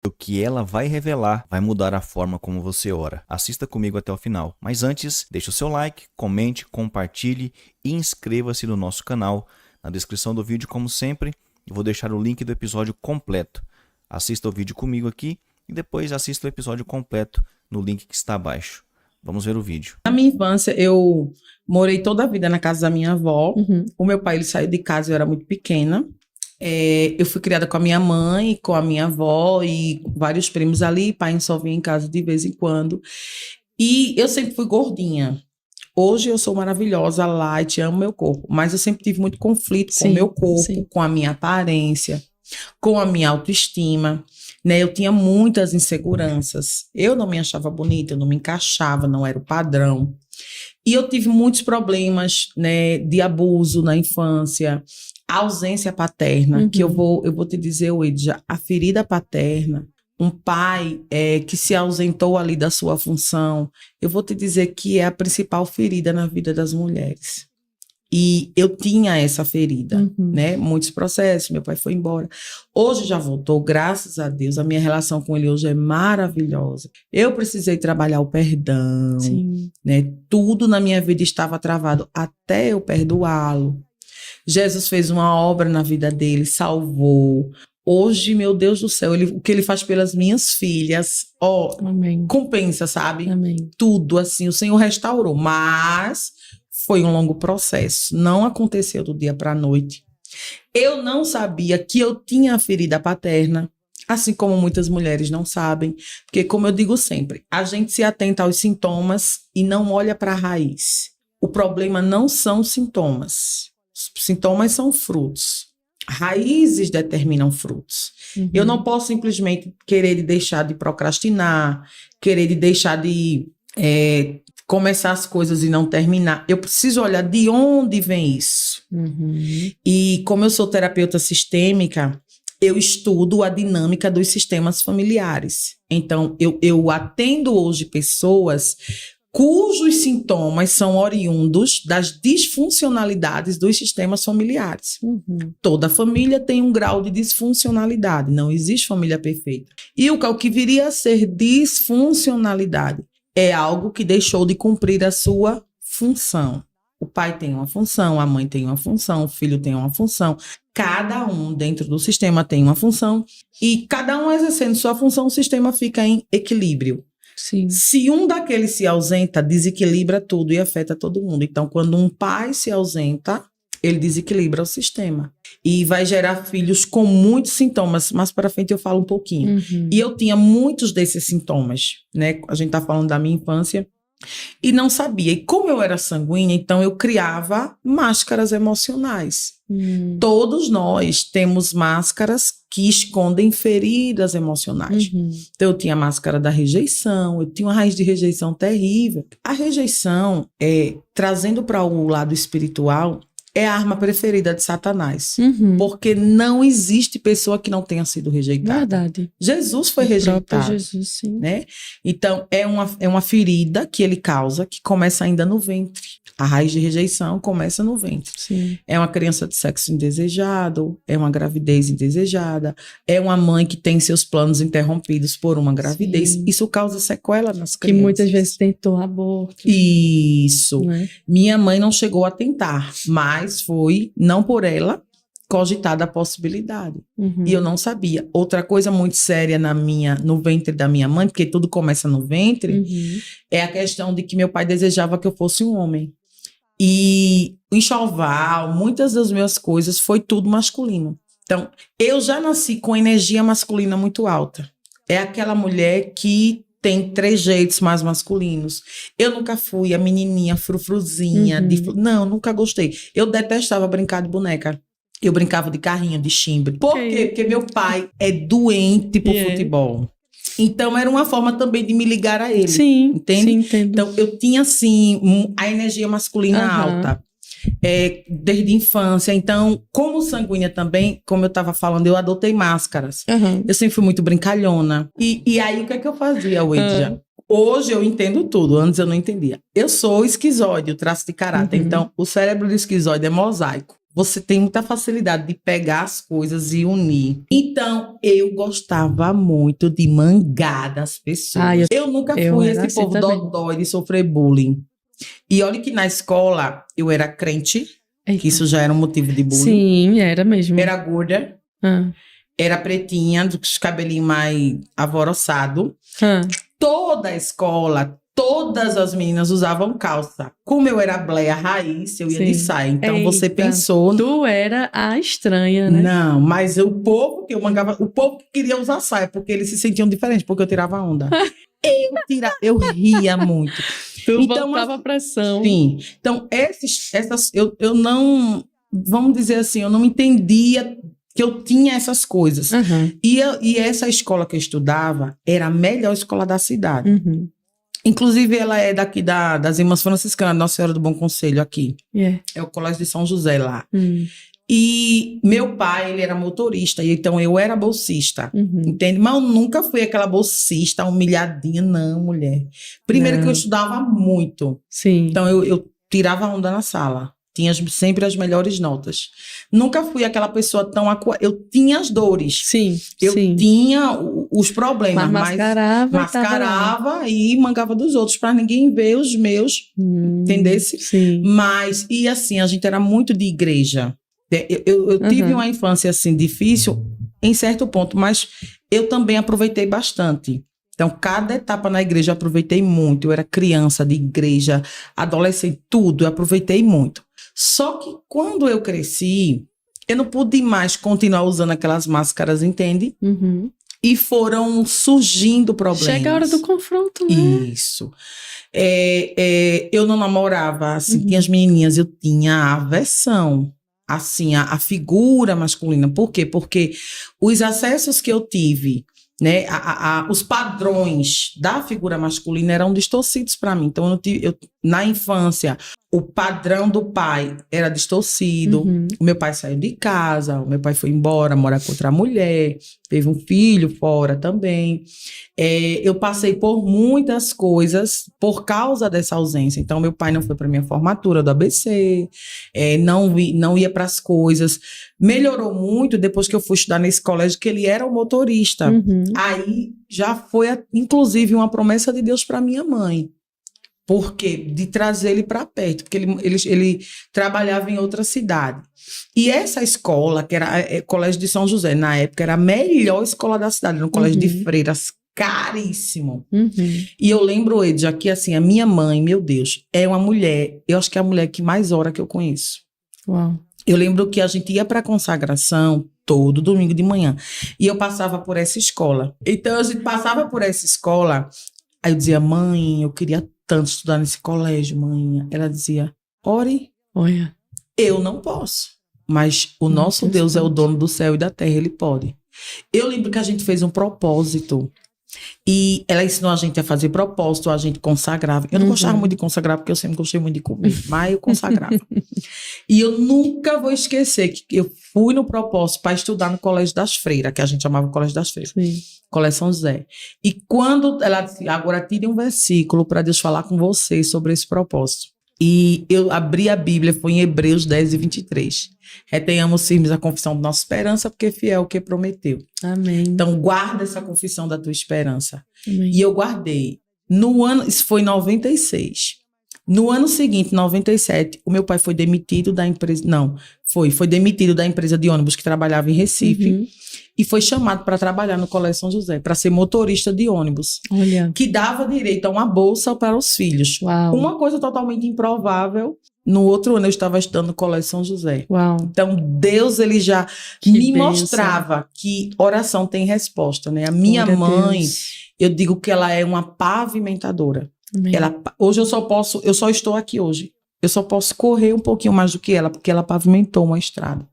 O que ela vai revelar vai mudar a forma como você ora. Assista comigo até o final. Mas antes, deixe o seu like, comente, compartilhe e inscreva-se no nosso canal. Na descrição do vídeo, como sempre, eu vou deixar o link do episódio completo. Assista o vídeo comigo aqui e depois assista o episódio completo no link que está abaixo. Vamos ver o vídeo. Na minha infância, eu morei toda a vida na casa da minha avó. O meu pai, ele saiu de casa, eu era muito pequena. Eu fui criada com a minha mãe, com a minha avó e vários primos ali. Pai só vinha em casa de vez em quando. E eu sempre fui gordinha. Hoje eu sou maravilhosa, light, amo meu corpo. Mas eu sempre tive muito conflito com o meu corpo, com a minha aparência, com a minha autoestima. Né, eu tinha muitas inseguranças. Eu não me achava bonita, eu não me encaixava, não era o padrão. E eu tive muitos problemas, né, de abuso na infância, ausência paterna, que eu vou te dizer, Weidja, a ferida paterna, um pai que se ausentou ali da sua função, eu vou te dizer que é a principal ferida na vida das mulheres. E eu tinha essa ferida, né? Muitos processos, meu pai foi embora. Hoje já voltou, graças a Deus. A minha relação com ele hoje é maravilhosa. Eu precisei trabalhar o perdão, né? Tudo na minha vida estava travado até eu perdoá-lo. Jesus fez uma obra na vida dele, salvou. Hoje, meu Deus do céu, o que ele faz pelas minhas filhas, compensa, sabe? Amém. Tudo, assim, o Senhor restaurou, mas foi um longo processo, não aconteceu do dia para a noite. Eu não sabia que eu tinha a ferida paterna, assim como muitas mulheres não sabem, porque, como eu digo sempre, a gente se atenta aos sintomas e não olha para a raiz. O problema não são sintomas, os sintomas são frutos. Raízes determinam frutos. Eu não posso simplesmente querer deixar de procrastinar, querer deixar de começar as coisas e não terminar. Eu preciso olhar de onde vem isso. E como eu sou terapeuta sistêmica, eu estudo a dinâmica dos sistemas familiares. Então, eu atendo hoje pessoas cujos sintomas são oriundos das disfuncionalidades dos sistemas familiares. Toda família tem um grau de disfuncionalidade, não existe família perfeita. E o que viria a ser disfuncionalidade é algo que deixou de cumprir a sua função. O pai tem uma função, a mãe tem uma função, o filho tem uma função. Cada um dentro do sistema tem uma função e cada um exercendo sua função, o sistema fica em equilíbrio. Sim. Se um daqueles se ausenta, desequilibra tudo e afeta todo mundo. Então, quando um pai se ausenta, ele desequilibra o sistema. E vai gerar filhos com muitos sintomas. Mais para frente eu falo um pouquinho. E eu tinha muitos desses sintomas, né? A gente está falando da minha infância. E não sabia. E como eu era sanguínea, então eu criava máscaras emocionais. Todos nós temos máscaras que escondem feridas emocionais. Então eu tinha a máscara da rejeição, eu tinha uma raiz de rejeição terrível. A rejeição, trazendo para o lado espiritual, é a arma preferida de Satanás. Porque não existe pessoa que não tenha sido rejeitada. Verdade. Jesus foi rejeitado. Jesus, sim. Né? Então, é uma ferida que ele causa, que começa ainda no ventre. A raiz de rejeição começa no ventre. Sim. É uma criança de sexo indesejado, é uma gravidez indesejada, é uma mãe que tem seus planos interrompidos por uma gravidez. Sim. Isso causa sequela nas crianças. Que muitas vezes tentou aborto. Isso. Né? Minha Minha mãe não chegou a tentar, mas foi, não por ela, cogitada a possibilidade. E eu não sabia. Outra coisa muito séria no ventre da minha mãe, porque tudo começa no ventre, é a questão de que meu pai desejava que eu fosse um homem. E o enxoval, muitas das minhas coisas, foi tudo masculino. Então, eu já nasci com energia masculina muito alta. É aquela mulher que tem trejeitos mais masculinos. Eu nunca fui a menininha frufruzinha. Não, nunca gostei. Eu detestava brincar de boneca. Eu brincava de carrinho, de chimbre. Por quê? Porque meu pai é doente por futebol. Então, era uma forma também de me ligar a ele. Sim, entende? Sim, entendo. Então, eu tinha, assim, a energia masculina alta. Desde a infância. Então, como sanguínea também, como eu estava falando, eu adotei máscaras. Eu sempre fui muito brincalhona. E aí, o que é que eu fazia, Weidja? Hoje eu entendo tudo, antes eu não entendia. Eu sou esquizoide, o traço de caráter. Então, o cérebro do esquizoide é mosaico. você tem muita facilidade de pegar as coisas e unir. Então, eu gostava muito de mangar das pessoas. Ah, eu nunca eu fui era esse assim povo também. dodói de sofrer bullying. E olha que na escola eu era crente, Eita. que isso já era um motivo de bullying. Sim, era mesmo. Era gorda, Ah. era pretinha, dos cabelinhos mais alvoroçados. Ah. Toda a escola, todas as meninas usavam calça. Como eu era bleia raiz, eu ia de Sim. saia. Então você Eita. pensou... Tu era a estranha, né? Não, mas o povo que eu mangava, o povo que queria usar saia, porque eles se sentiam diferentes, porque eu tirava onda. Eu ria muito. Tu Então, botava assim, pressão. Sim. Então, eu não, vamos dizer assim, eu não entendia que eu tinha essas coisas. Uhum. E essa escola que eu estudava era a melhor escola da cidade. Uhum. Inclusive, ela é daqui das Irmãs Franciscanas, Nossa Senhora do Bom Conselho, aqui. Yeah. É o Colégio de São José lá. E meu pai, ele era motorista, e então eu era bolsista, entende? Mas eu nunca fui aquela bolsista humilhadinha, não, mulher. Primeiro Não. que eu estudava muito, Sim. então eu tirava onda na sala, tinha sempre as melhores notas. Nunca fui aquela pessoa tão... Eu tinha as dores, Sim. eu Sim. tinha os problemas, Mas mascarava e mangava dos outros, para ninguém ver os meus, entendesse? Sim. Mas, e assim, a gente era muito de igreja. Eu tive uma infância assim difícil em certo ponto, mas eu também aproveitei bastante. Então, cada etapa na igreja eu aproveitei muito. Eu era criança de igreja, adolescente, tudo, eu aproveitei muito. Só que quando eu cresci, eu não pude mais continuar usando aquelas máscaras, entende? E foram surgindo problemas. Chega a hora do confronto, né? Isso. Eu não namorava, assim, tinha as menininhas, eu tinha aversão. Assim, a figura masculina. Por quê? Porque os acessos que eu tive, né, os padrões da figura masculina eram distorcidos para mim. Então, na infância, o padrão do pai era distorcido. O meu pai saiu de casa, o meu pai foi embora, morar com outra mulher, teve um filho fora também. Eu passei por muitas coisas por causa dessa ausência. Então, meu pai não foi para minha formatura do ABC, não ia para as coisas. Melhorou muito depois que eu fui estudar nesse colégio, que ele era o motorista. Aí já foi, inclusive, uma promessa de Deus para minha mãe. Por quê? De trazer ele para perto, porque ele trabalhava em outra cidade. E essa escola, que era o Colégio de São José, na época, era a melhor escola da cidade, era um colégio de freiras, caríssimo. E eu lembro, Edja, que assim, a minha mãe, meu Deus, é uma mulher, eu acho que é a mulher que mais ora que eu conheço. Uau. Eu lembro que a gente ia para a consagração todo domingo de manhã, e eu passava por essa escola. Então, a gente passava por essa escola, aí eu dizia, mãe, eu queria tanto estudar nesse colégio, mãe. Ela dizia, ore. Olha. Eu não posso, mas o nosso Deus é o dono do céu e da terra, ele pode. Eu lembro que a gente fez um propósito e ela ensinou a gente a fazer propósito, a gente consagrava. Eu não gostava muito de consagrar, porque eu sempre gostei muito de comer, mas eu consagrava. E eu nunca vou esquecer que eu fui no propósito para estudar no Colégio das Freiras, que a gente chamava Colégio das Freiras. Sim. Colégio São José. E quando ela disse, agora tire um versículo para Deus falar com você sobre esse propósito. E eu abri a Bíblia, foi em Hebreus 10:23. Retenhamos firmes a confissão da nossa esperança, porque fiel é o que prometeu. Amém. Então, guarda essa confissão da tua esperança. Amém. E eu guardei. Isso foi em 96. No ano seguinte, 97, o meu pai foi demitido da empresa... Não, foi demitido da empresa de ônibus que trabalhava em Recife. E foi chamado para trabalhar no Colégio São José, para ser motorista de ônibus. Olha. Que dava direito a uma bolsa para os filhos. Uau. Uma coisa totalmente improvável. No outro ano eu estava estudando no Colégio São José. Uau. Então Deus, ele já Que me bênção. mostrava que oração tem resposta, né? A minha mãe, eu digo que ela é uma pavimentadora. Amém. Hoje eu só estou aqui hoje. Eu só posso correr um pouquinho mais do que ela, porque ela pavimentou uma estrada.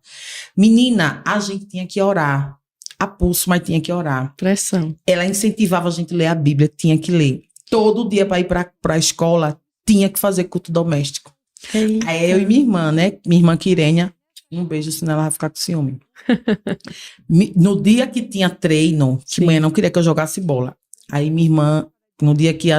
Menina, a gente tinha que orar. A pulso, mas tinha que orar. Pressão. Ela incentivava a gente a ler a Bíblia, tinha que ler. Todo dia para ir para a escola, tinha que fazer culto doméstico. Eita. Aí eu e minha irmã, né? Minha irmã Quirênia, um beijo, senão ela vai ficar com ciúme. No dia que tinha treino, de manhã não queria que eu jogasse bola. Aí minha irmã, no dia que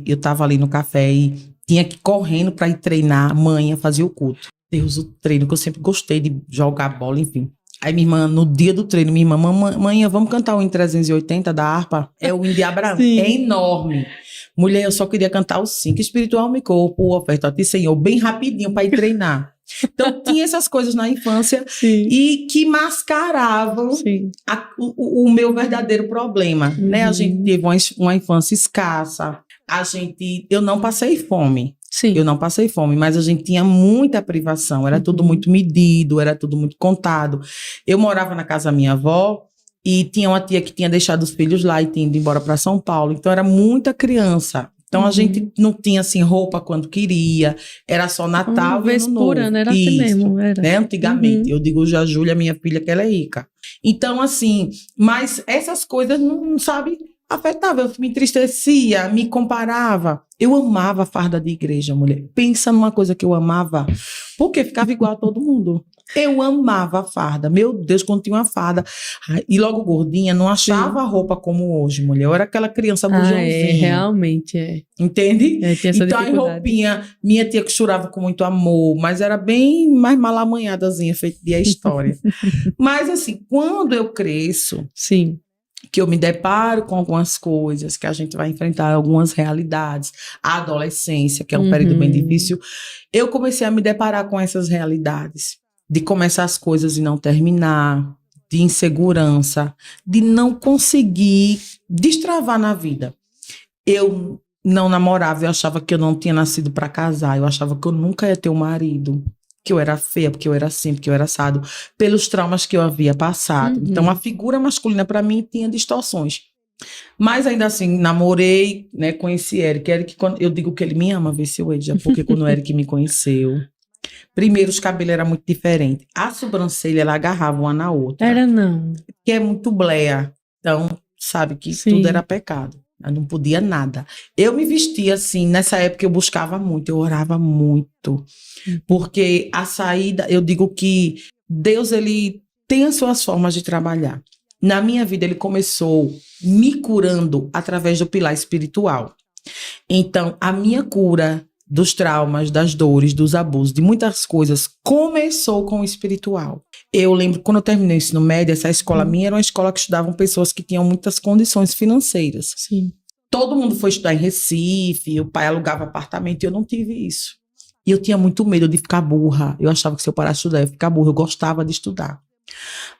eu tava ali no café e tinha que ir correndo para ir treinar, a mãe fazia o culto. Deus, o treino, que eu sempre gostei de jogar bola, enfim. Aí minha irmã, no dia do treino, minha irmã, mãe, vamos cantar o hino 380 da harpa? É o hino de Abraão, é enorme. Mulher, eu só queria cantar os 5, espiritual, meu corpo, oferta a ti, Senhor, bem rapidinho para ir treinar. Então, tinha essas coisas na infância e que mascaravam o meu verdadeiro problema, né? A gente teve uma infância escassa, eu não passei fome. Sim. Eu não passei fome, mas a gente tinha muita privação, era tudo muito medido, era tudo muito contado. Eu morava na casa da minha avó e tinha uma tia que tinha deixado os filhos lá e tinha ido embora para São Paulo, então era muita criança. Então a gente não tinha assim roupa quando queria, era só Natal e Ano Novo. Por ano, era assim mesmo, era. Né? Antigamente, eu digo já a Júlia, minha filha, que ela é rica. Então assim, mas essas coisas não sabe, afetava, eu me entristecia, me comparava. Eu amava a farda de igreja, mulher. Pensa numa coisa que eu amava, porque ficava igual a todo mundo. Eu amava a farda. Meu Deus, quando tinha uma farda. E logo gordinha, não achava a roupa como hoje, mulher. Eu era aquela criança bujãozinha. Realmente é. Entende? Tinha essa então, a roupinha, minha tia costurava com muito amor, mas era bem mais malamanhadazinha, feito de a história. Mas, assim, quando eu cresço, que eu me deparo com algumas coisas, que a gente vai enfrentar algumas realidades, a adolescência, que é um período bem difícil, eu comecei a me deparar com essas realidades, de começar as coisas e não terminar, de insegurança, de não conseguir destravar na vida. Eu não namorava, eu achava que eu não tinha nascido para casar, eu achava que eu nunca ia ter um marido, que eu era feia, porque eu era assim, porque eu era assado, pelos traumas que eu havia passado. Então, a figura masculina, para mim, tinha distorções. Mas, ainda assim, namorei, né, conheci Eric, quando eu digo que ele me ama, vê se o Edja, porque quando o Eric me conheceu, primeiro, os cabelos eram muito diferentes. A sobrancelha, ela agarrava uma na outra. Era não. Que é muito bleia. Então, sabe que tudo era pecado. Eu não podia nada. Eu me vestia assim, nessa época eu buscava muito, eu orava muito. Porque a saída, eu digo que Deus, ele tem as suas formas de trabalhar. Na minha vida, ele começou me curando através do pilar espiritual. Então, a minha cura dos traumas, das dores, dos abusos, de muitas coisas, começou com o espiritual. Eu lembro, quando eu terminei o ensino médio, essa escola minha era uma escola que estudavam pessoas que tinham muitas condições financeiras. Todo mundo foi estudar em Recife, o pai alugava apartamento, e eu não tive isso. E eu tinha muito medo de ficar burra. Eu achava que se eu parasse de estudar, eu ia ficar burra. Eu gostava de estudar.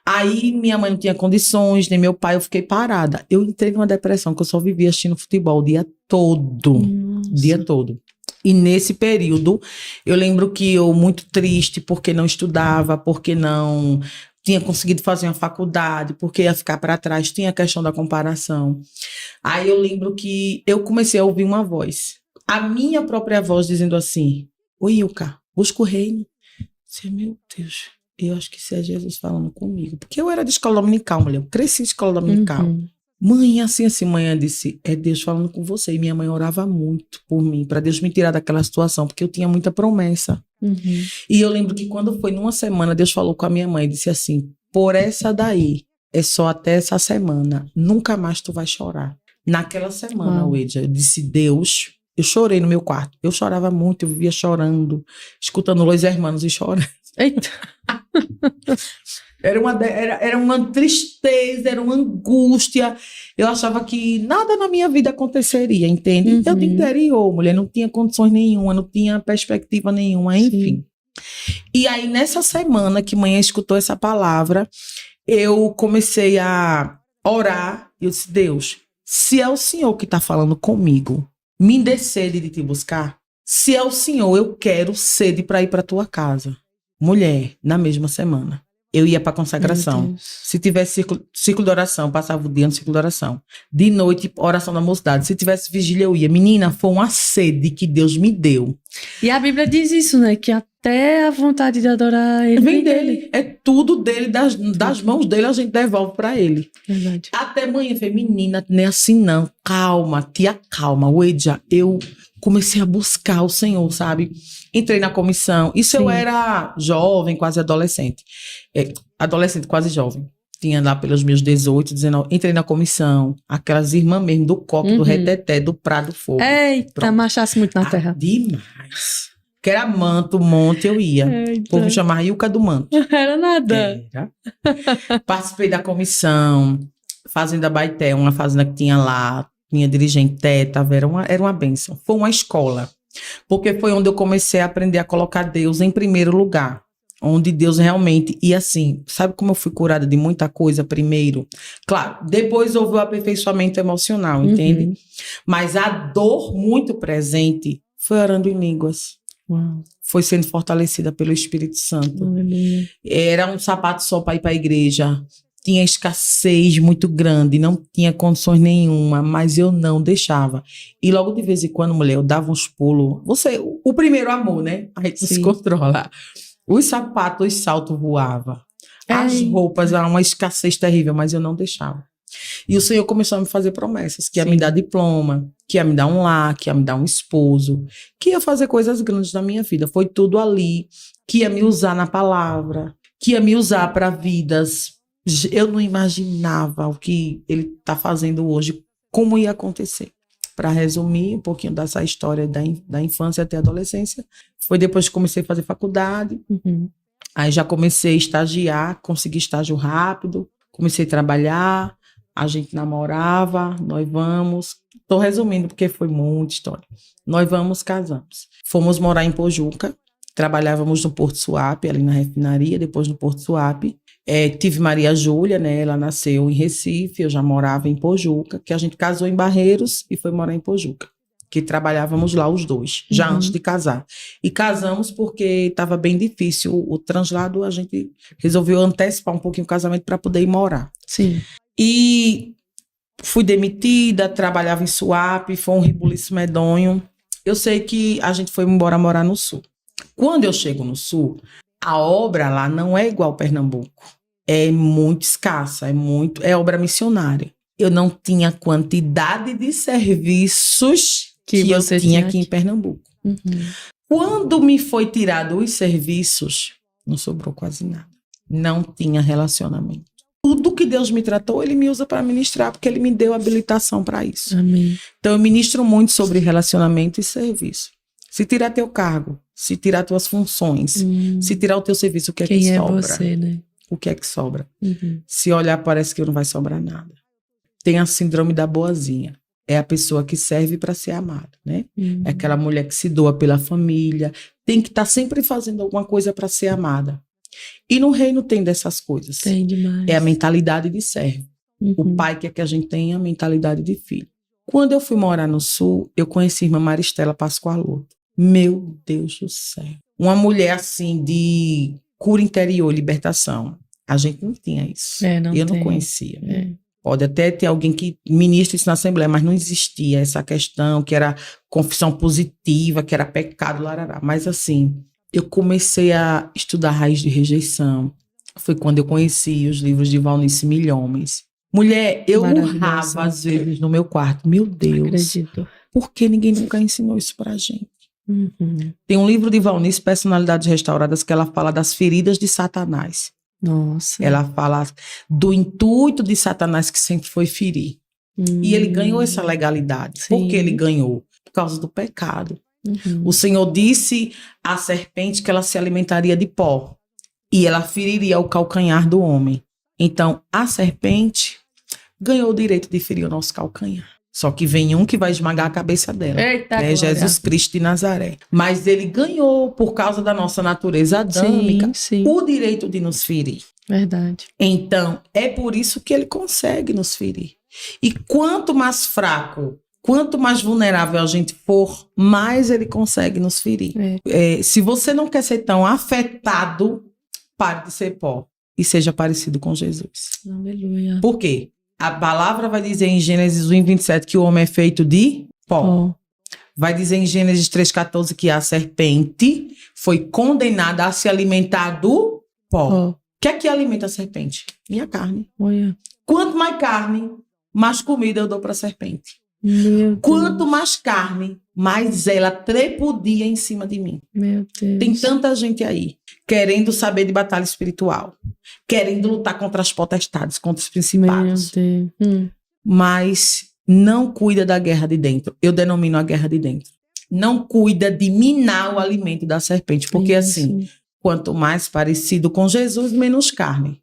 Aí, minha mãe não tinha condições, nem meu pai, eu fiquei parada. Eu entrei numa depressão, que eu só vivia assistindo futebol o dia todo. Dia todo. E nesse período, eu lembro que eu muito triste, porque não estudava, porque não tinha conseguido fazer uma faculdade, porque ia ficar para trás, tinha a questão da comparação. Aí eu lembro que eu comecei a ouvir uma voz. A minha própria voz dizendo assim: oi, Ilka, busca o reino. Meu Deus, eu acho que isso é Jesus falando comigo. Porque eu era de escola dominical, mulher. Eu cresci em escola dominical. Mãe, assim, mãe disse, é Deus falando com você. E minha mãe orava muito por mim, para Deus me tirar daquela situação, porque eu tinha muita promessa. E eu lembro que quando foi numa semana, Deus falou com a minha mãe, disse assim: por essa daí, é só até essa semana, nunca mais tu vai chorar. Naquela semana, Wedja, eu disse: Deus, eu chorei no meu quarto. Eu chorava muito, eu vivia chorando, escutando Los Hermanos e chorando. Eita! Era uma tristeza, era uma angústia. Eu achava que nada na minha vida aconteceria, entende? Eu de interior, mulher, não tinha condições nenhuma, não tinha perspectiva nenhuma, enfim. E aí, nessa semana que mãe escutou essa palavra, eu comecei a orar. Eu disse: Deus, se é o Senhor que está falando comigo, me dê sede de te buscar. Se é o Senhor, eu quero sede para ir para tua casa. Mulher, na mesma semana, eu ia para consagração. Se tivesse ciclo de oração, passava o dia no ciclo de oração. De noite, oração da mocidade. Se tivesse vigília, eu ia. Menina, foi uma sede que Deus me deu. E a Bíblia diz isso, né? Que até a vontade de adorar ele vem dele. É tudo dele, das mãos dele, a gente devolve para ele. Verdade. Até manhã, menina, nem assim não. Calma, tia, calma. Wedja, eu comecei a buscar o Senhor, sabe? Entrei na comissão. Isso eu era jovem, quase adolescente. Adolescente, quase jovem. Tinha lá pelos meus 18, 19. Entrei na comissão. Aquelas irmãs mesmo do coque, do reteté, do prado fogo. Eita, machasse muito na terra. Demais. Que era manto, monte, eu ia. O povo me chamava Ilka do Manto. Era nada. Era. Participei da comissão, Fazenda Baeté, uma fazenda que tinha lá, tinha dirigente Teta, era uma bênção. Foi uma escola, porque foi onde eu comecei a aprender a colocar Deus em primeiro lugar. Onde Deus realmente... E assim, sabe como eu fui curada de muita coisa primeiro? Claro, depois houve o aperfeiçoamento emocional, entende? Mas a dor muito presente foi orando em línguas. Foi sendo fortalecida pelo Espírito Santo. Era um sapato só para ir para a igreja. Tinha escassez muito grande, não tinha condições nenhuma, mas eu não deixava. E logo de vez em quando, mulher, eu dava uns pulos. O primeiro amor, né? A gente se controla. Os sapatos, os saltos voavam. As roupas, era uma escassez terrível, mas eu não deixava. E o Senhor começou a me fazer promessas, que ia me dar diploma, que ia me dar um lar, que ia me dar um esposo, que ia fazer coisas grandes na minha vida. Foi tudo ali, que ia me usar na palavra, que ia me usar para vidas. Eu não imaginava o que Ele está fazendo hoje, como ia acontecer. Para resumir um pouquinho dessa história da infância até a adolescência, foi depois que comecei a fazer faculdade, aí já comecei a estagiar, consegui estágio rápido, comecei a trabalhar, a gente namorava, noivamos, estou resumindo porque foi muita história, noivamos, casamos, fomos morar em Pojuca, trabalhávamos no Porto Suape, ali na refinaria, depois no Porto Suape. Tive Maria Júlia, né? Ela nasceu em Recife, eu já morava em Pojuca, que a gente casou em Barreiros e foi morar em Pojuca, que trabalhávamos lá os dois, já antes de casar. E casamos porque estava bem difícil o translado, a gente resolveu antecipar um pouquinho o casamento para poder ir morar. Sim. E fui demitida, trabalhava em Suape, foi um rebuliço medonho. Eu sei que a gente foi embora morar no Sul. Quando eu chego no Sul, a obra lá não é igual ao Pernambuco. É muito escassa, é obra missionária. Eu não tinha quantidade de serviços que eu tinha aqui em Pernambuco. Quando me foi tirado os serviços, não sobrou quase nada. Não tinha relacionamento. Tudo que Deus me tratou, Ele me usa para ministrar, porque Ele me deu habilitação para isso. Amém. Então eu ministro muito sobre relacionamento e serviço. Se tirar teu cargo, se tirar tuas funções, se tirar o teu serviço, o que é que sobra? Quem é você, né? O que é que sobra? Se olhar, parece que não vai sobrar nada. Tem a síndrome da boazinha. É a pessoa que serve para ser amada, né? É aquela mulher que se doa pela família. Tem que estar sempre fazendo alguma coisa para ser amada. E no reino tem dessas coisas. Tem demais. É a mentalidade de servo. O pai quer que a gente tenha a mentalidade de filho. Quando eu fui morar no Sul, eu conheci a irmã Maristela Pascoaloto. Meu Deus do céu. Uma mulher assim de cura interior, libertação. A gente não tinha isso. Eu não conhecia. Pode até ter alguém que ministra isso na Assembleia, mas não existia essa questão que era confissão positiva, que era pecado, larará. Mas assim, eu comecei a estudar raiz de rejeição. Foi quando eu conheci os livros de Valnice Milhomes. Mulher, eu urrava às vezes no meu quarto. Meu Deus. Acredito. Por que ninguém nunca ensinou isso pra gente? Tem um livro de Valnice, Personalidades Restauradas, que ela fala das feridas de Satanás. Nossa. Ela fala do intuito de Satanás que sempre foi ferir. E ele ganhou essa legalidade. Sim. Por que ele ganhou? Por causa do pecado. O Senhor disse à serpente que ela se alimentaria de pó e ela feriria o calcanhar do homem. Então, a serpente ganhou o direito de ferir o nosso calcanhar. Só que vem um que vai esmagar a cabeça dela. Eita, é Jesus Cristo de Nazaré. Mas ele ganhou, por causa da nossa natureza adâmica, o direito de nos ferir. Verdade. Então, é por isso que ele consegue nos ferir. E quanto mais fraco, quanto mais vulnerável a gente for, mais ele consegue nos ferir. Se você não quer ser tão afetado, pare de ser pó e seja parecido com Jesus. Aleluia. Por quê? A palavra vai dizer em Gênesis 1:27 que o homem é feito de pó. Vai dizer em Gênesis 3:14 que a serpente foi condenada a se alimentar do pó. O que é que alimenta a serpente? Minha carne. Quanto mais carne, mais comida eu dou para a serpente. Quanto mais carne, mais ela trepudia em cima de mim. Meu Deus. Tem tanta gente aí querendo saber de batalha espiritual, querendo lutar contra as potestades, contra os principados, mas não cuida da guerra de dentro. Eu denomino a guerra de dentro. não cuida de minar o alimento da serpente. Porque Isso. assim, quanto mais parecido com Jesus, menos carne.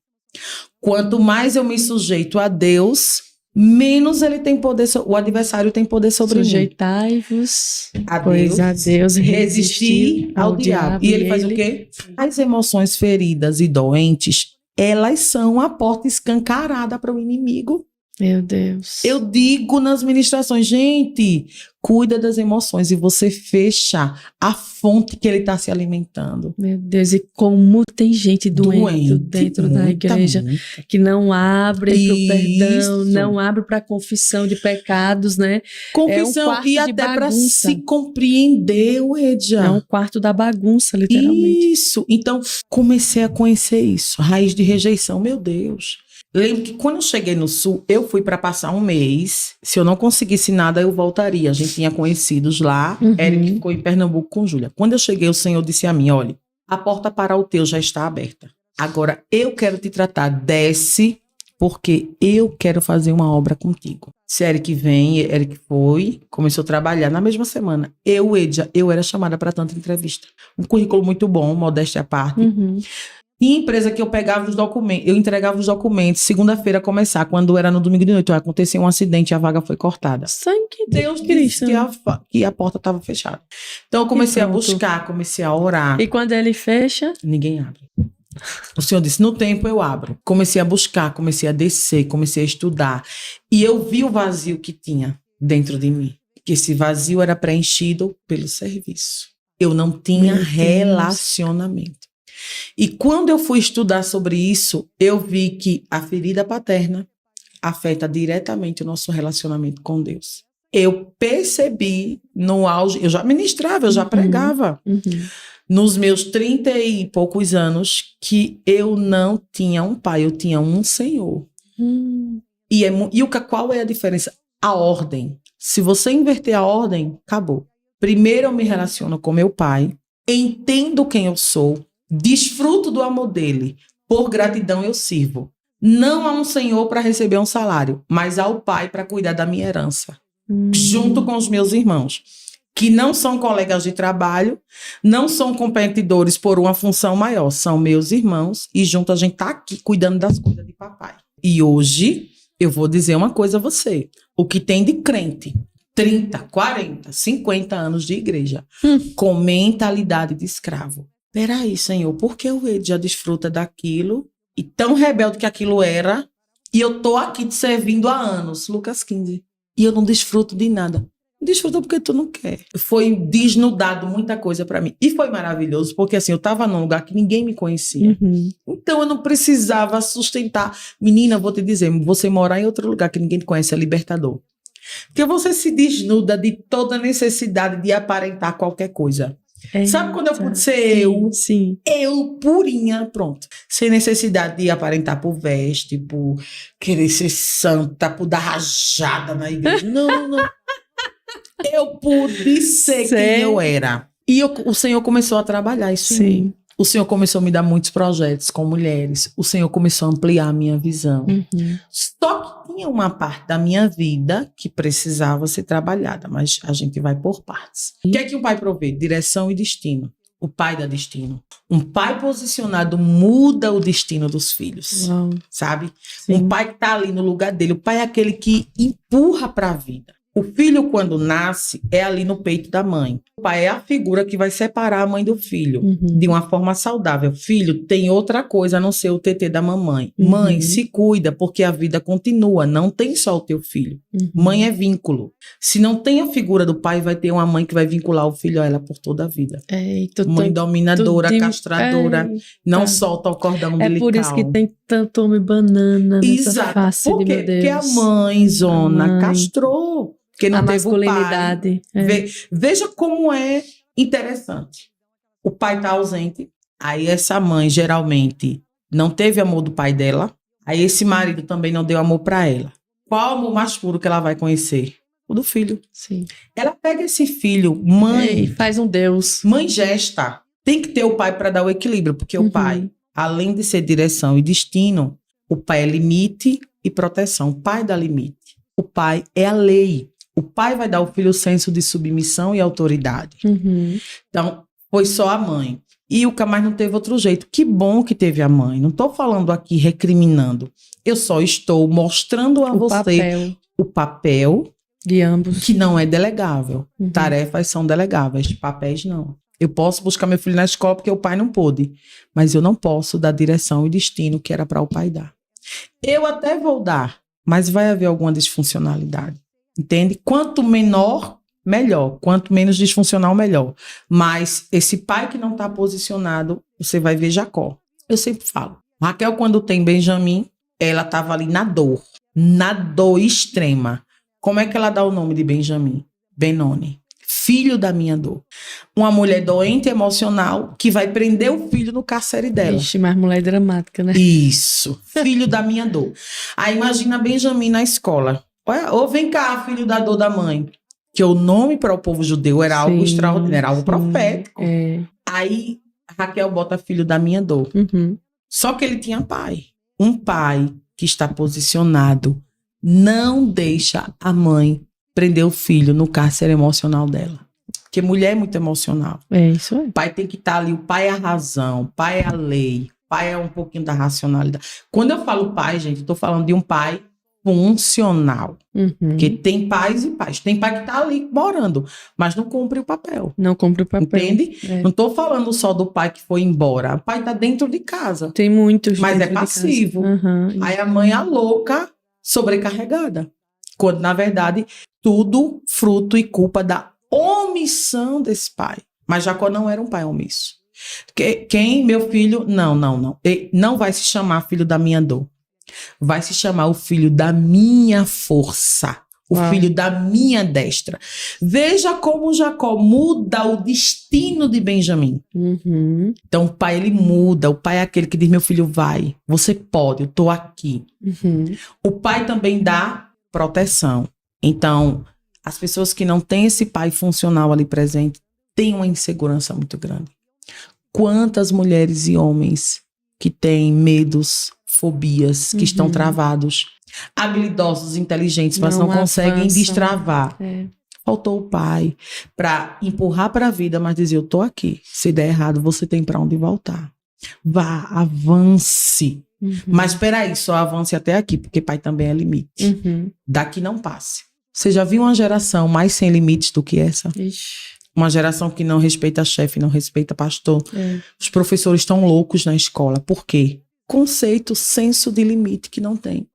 Quanto mais eu me sujeito a Deus, menos ele tem poder, o adversário tem poder sobre mim. Sujeitai-vos, A pois a Deus resistir ao diabo. E ele faz o quê? As emoções feridas e doentes, elas são a porta escancarada para o inimigo. Meu Deus. Eu digo nas ministrações, gente, cuida das emoções e você fecha a fonte que ele está se alimentando. Meu Deus, e como tem gente doente dentro da igreja, que não abre para o perdão, não abre para a confissão de pecados, né? Confissão e até para se compreender, Edja. É um quarto da bagunça, literalmente. Isso. Então, comecei a conhecer isso. Raiz de rejeição, meu Deus. Lembro que quando eu cheguei no Sul, eu fui para passar um mês. Se eu não conseguisse nada, eu voltaria. A gente tinha conhecidos lá. Eric ficou em Pernambuco com Júlia. Quando eu cheguei, o Senhor disse a mim, olha, a porta para o teu já está aberta. Agora, eu quero te tratar. Desce, porque eu quero fazer uma obra contigo. Se Eric vem, Eric foi, começou a trabalhar na mesma semana. Eu era chamada para tanta entrevista. Um currículo muito bom, modéstia à parte. E empresa que eu pegava os documentos, eu entregava os documentos, segunda-feira começar, quando era no domingo de noite, aconteceu um acidente e a vaga foi cortada. Sangue de Deus disse que a porta estava fechada. Então eu comecei a buscar, comecei a orar. E quando ele fecha? Ninguém abre. O Senhor disse, no tempo eu abro. Comecei a buscar, comecei a descer, comecei a estudar. E eu vi o vazio que tinha dentro de mim. Que esse vazio era preenchido pelo serviço. Eu não tinha relacionamento. E quando eu fui estudar sobre isso, eu vi que a ferida paterna afeta diretamente o nosso relacionamento com Deus. Eu percebi no auge, eu já ministrava, eu já pregava, nos meus 30 e poucos anos, que eu não tinha um pai, eu tinha um Senhor. Qual é a diferença? A ordem. Se você inverter a ordem, acabou. Primeiro eu me relaciono com meu pai, entendo quem eu sou, desfruto do amor dele. Por gratidão eu sirvo. Não a um senhor para receber um salário, mas ao pai para cuidar da minha herança. Junto com os meus irmãos, que não são colegas de trabalho, não são competidores por uma função maior, são meus irmãos e junto a gente tá aqui cuidando das coisas de papai. E hoje eu vou dizer uma coisa a você. O que tem de crente, 30, 40, 50 anos de igreja, com mentalidade de escravo. Peraí, Senhor, por que o Ed já desfruta daquilo e tão rebelde que aquilo era e eu tô aqui te servindo há anos, Lucas 15, e eu não desfruto de nada? Desfruta porque tu não quer. Foi desnudado muita coisa pra mim. E foi maravilhoso, porque assim, eu tava num lugar que ninguém me conhecia. Então eu não precisava sustentar. Menina, vou te dizer, você morar em outro lugar que ninguém te conhece é libertador. Porque você se desnuda de toda necessidade de aparentar qualquer coisa. Sabe quando eu pude ser eu purinha, pronto, sem necessidade de aparentar por veste, por querer ser santa, por dar rajada na igreja, não, eu pude ser quem eu era, e o Senhor começou a trabalhar isso em mim. O Senhor começou a me dar muitos projetos com mulheres. O Senhor começou a ampliar a minha visão. Só que tinha uma parte da minha vida que precisava ser trabalhada, mas a gente vai por partes. O que é que um pai provê? Direção e destino. O pai dá destino. Um pai posicionado muda o destino dos filhos, sabe? Um pai que está ali no lugar dele. O pai é aquele que empurra para a vida. O filho, quando nasce, é ali no peito da mãe. O pai é a figura que vai separar a mãe do filho de uma forma saudável. Filho, tem outra coisa a não ser o TT da mamãe. Mãe, se cuida, porque a vida continua. Não tem só o teu filho. Mãe é vínculo. Se não tem a figura do pai, vai ter uma mãe que vai vincular o filho a ela por toda a vida. Mãe dominadora, castradora, não solta o cordão umbilical. É por isso que tem tanto homem banana nessa face de meu Deus. Porque a mãe, zona, castrou. Porque não teve o pai. Veja como é interessante. O pai está ausente, aí essa mãe geralmente não teve amor do pai dela, aí esse marido também não deu amor para ela. Qual o amor mais puro que ela vai conhecer? O do filho. Ela pega esse filho, mãe... faz um Deus. Mãe gesta. Tem que ter o pai para dar o equilíbrio, porque o pai, além de ser direção e destino, o pai é limite e proteção. O pai dá limite. O pai é a lei. O pai vai dar ao filho o senso de submissão e autoridade. Então, foi só a mãe. E o Camais não teve outro jeito. Que bom que teve a mãe. Não estou falando aqui recriminando. Eu só estou mostrando a você o papel de ambos, que não é delegável. Tarefas são delegáveis, papéis não. Eu posso buscar meu filho na escola porque o pai não pôde, mas eu não posso dar direção e destino que era para o pai dar. Eu até vou dar, mas vai haver alguma disfuncionalidade. Entende? Quanto menor, melhor. Quanto menos disfuncional, melhor. Mas esse pai que não está posicionado, você vai ver Jacó. Eu sempre falo. Raquel, quando tem Benjamim, ela estava ali na dor extrema. Como é que ela dá o nome de Benjamim? Benoni. Filho da minha dor. Uma mulher doente emocional que vai prender o filho no cárcere dela. Ixi, mas mulher dramática, né? Isso. Filho da minha dor. Aí imagina Benjamim na escola. Ou vem cá, filho da dor da mãe. Que o nome para o povo judeu era algo extraordinário, era algo profético. Aí Raquel bota filho da minha dor. Só que ele tinha pai. Um pai que está posicionado não deixa a mãe prender o filho no cárcere emocional dela. Porque mulher é muito emocional. É isso aí. O pai tem que estar ali. O pai é a razão, o pai é a lei, o pai é um pouquinho da racionalidade. Quando eu falo pai, gente, eu estou falando de um pai funcional. Porque tem pais e pais. Tem pai que está ali morando, mas não cumpre o papel. Não cumpre o papel. Entende? Não estou falando só do pai que foi embora. O pai está dentro de casa. Tem muitos. Mas é passivo. Aí a mãe, a louca, sobrecarregada. Quando, na verdade, tudo fruto e culpa da omissão desse pai. Mas Jacó não era um pai omisso. Quem, meu filho, não. Ele não vai se chamar filho da minha dor. Vai se chamar o filho da minha força. O filho da minha destra. Veja como Jacó muda o destino de Benjamim. Então o pai, ele muda. O pai é aquele que diz, meu filho, vai. Você pode, eu estou aqui. O pai também dá proteção. Então, as pessoas que não têm esse pai funcional ali presente têm uma insegurança muito grande. Quantas mulheres e homens que têm medos, fobias, que estão travados, habilidosos, inteligentes, mas não conseguem destravar. Faltou o pai para empurrar para a vida, mas dizer, eu tô aqui. Se der errado, você tem para onde voltar. Vá, avance. Mas espera aí, só avance até aqui, porque pai também é limite. Daqui não passe. Você já viu uma geração mais sem limites do que essa? Uma geração que não respeita chefe, não respeita pastor. Os professores estão loucos na escola. Por quê? Conceito, senso de limite que não tem. O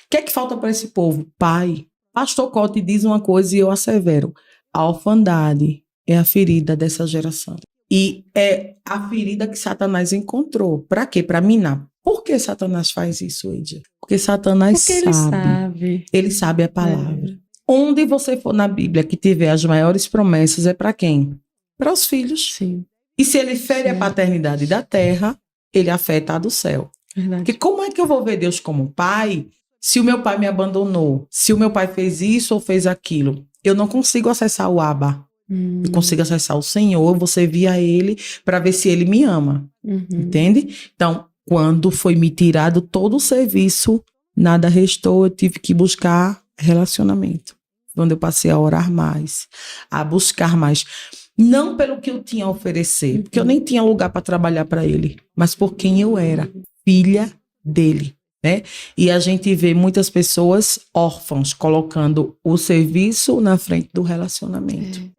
que é que falta para esse povo? Pai. Pastor Cote diz uma coisa e eu assevero. A orfandade é a ferida dessa geração. E é a ferida que Satanás encontrou. Para quê? Para minar. Por que Satanás faz isso, Edia? Porque Satanás sabe. Ele sabe a palavra. Onde você for na Bíblia que tiver as maiores promessas é para quem? Para os filhos. Sim. E se ele fere a paternidade da terra, ele afeta a do céu. Verdade. Porque como é que eu vou ver Deus como pai se o meu pai me abandonou? Se o meu pai fez isso ou fez aquilo? Eu não consigo acessar o Abba. Eu consigo acessar o Senhor, eu vou servir a Ele para ver se Ele me ama. Entende? Então, quando foi me tirado todo o serviço, nada restou, eu tive que buscar relacionamento. Quando eu passei a orar mais, a buscar mais. Não pelo que eu tinha a oferecer, porque eu nem tinha lugar para trabalhar para Ele, mas por quem eu era, filha dele. Né? E a gente vê muitas pessoas órfãos colocando o serviço na frente do relacionamento.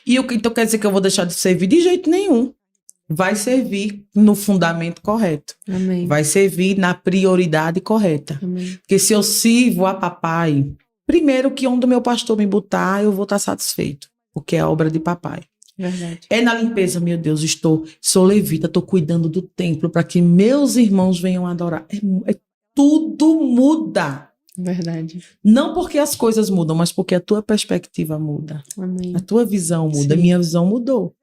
E o que então quer dizer que eu vou deixar de servir? De jeito nenhum. Vai servir no fundamento correto. Amém. Vai servir na prioridade correta. Amém. Porque se eu sirvo a papai, primeiro que onde o meu pastor me botar, eu vou estar satisfeito. Porque é a obra de papai. Verdade. É na limpeza, meu Deus, sou levita, estou cuidando do templo para que meus irmãos venham adorar. Tudo muda. Verdade. Não porque as coisas mudam, mas porque a tua perspectiva muda. Amém. A tua visão muda. Sim. A minha visão mudou.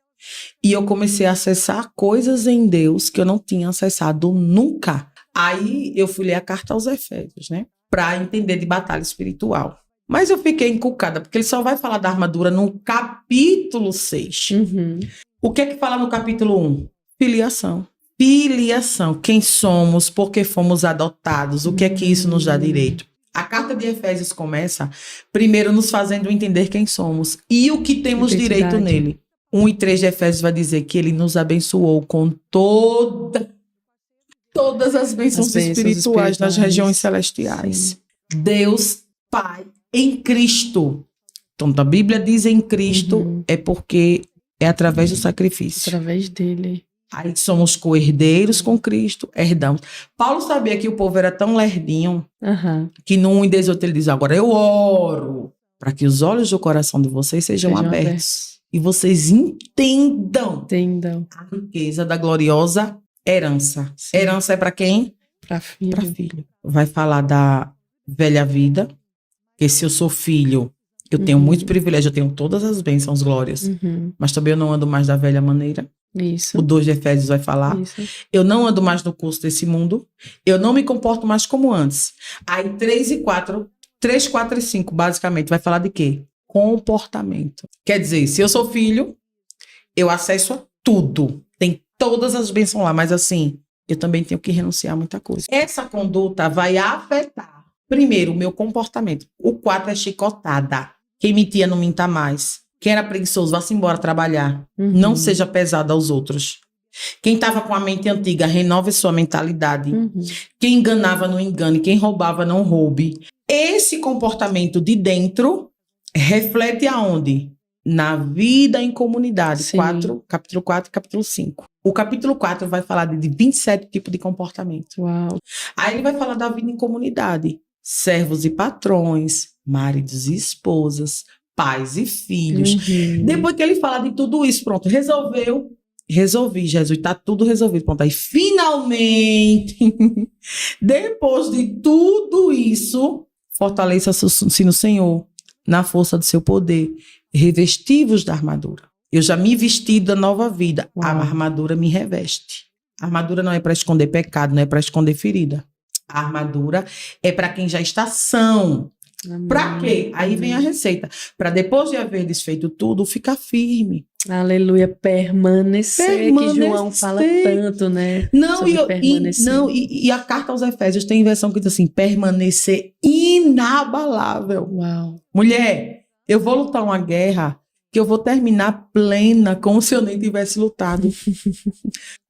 E eu comecei a acessar coisas em Deus que eu não tinha acessado nunca. Aí eu fui ler a carta aos Efésios, né? Para entender de batalha espiritual. Mas eu fiquei encucada, porque ele só vai falar da armadura no capítulo 6. O que é que fala no capítulo 1? Filiação. Filiação. Quem somos, por que fomos adotados, o que é que isso nos dá direito? A carta de Efésios começa primeiro nos fazendo entender quem somos e o que temos direito nele. 1:3 de Efésios vai dizer que ele nos abençoou com todas as bênçãos espirituais nas regiões celestiais. Sim. Deus Pai em Cristo. Então, a Bíblia diz em Cristo, é porque é através do sacrifício. Através dele. Aí somos co-herdeiros com Cristo, herdamos. Paulo sabia que o povo era tão lerdinho, que no 1:18 ele diz, agora eu oro para que os olhos do coração de vocês sejam abertos. E vocês entendam a riqueza da gloriosa herança. Sim. Herança é para quem? Para filho. Para filho. Vai falar da velha vida, que se eu sou filho, eu tenho muito privilégio, eu tenho todas as bênçãos, glórias, mas também eu não ando mais da velha maneira. Isso. O 2 de Efésios vai falar. Isso. Eu não ando mais no curso desse mundo. Eu não me comporto mais como antes. Aí 3, 4 e 5, basicamente, vai falar de quê? Comportamento. Quer dizer, se eu sou filho, eu acesso a tudo. Tem todas as bênçãos lá, mas assim, eu também tenho que renunciar a muita coisa. Essa conduta vai afetar, primeiro, o meu comportamento. O 4 é chicotada. Quem mentia não minta mais. Quem era preguiçoso, vá-se embora trabalhar. Não seja pesado aos outros. Quem estava com a mente antiga, renove sua mentalidade. Quem enganava, não engane. Quem roubava, não roube. Esse comportamento de dentro reflete aonde? Na vida em comunidade. Capítulo 4 e capítulo 5. O capítulo 4 vai falar de 27 tipos de comportamento. Uau. Aí ele vai falar da vida em comunidade. Servos e patrões, maridos e esposas, pais e filhos. Depois que ele fala de tudo isso, pronto, resolvi, Jesus, tá tudo resolvido. Pronto, aí finalmente, depois de tudo isso, fortaleça-se no Senhor, na força do seu poder, revesti-vos da armadura. Eu já me vesti da nova vida. Uau. A armadura me reveste. A armadura não é para esconder pecado, não é para esconder ferida. A armadura é para quem já está são. Para quê? Aí vem a receita. Para depois de haver desfeito tudo, ficar firme. Aleluia, permanecer. Que João fala tanto, né? E a carta aos Efésios tem versão que diz assim, permanecer inabalável. Uau. Mulher, eu vou lutar uma guerra que eu vou terminar plena, como se eu nem tivesse lutado.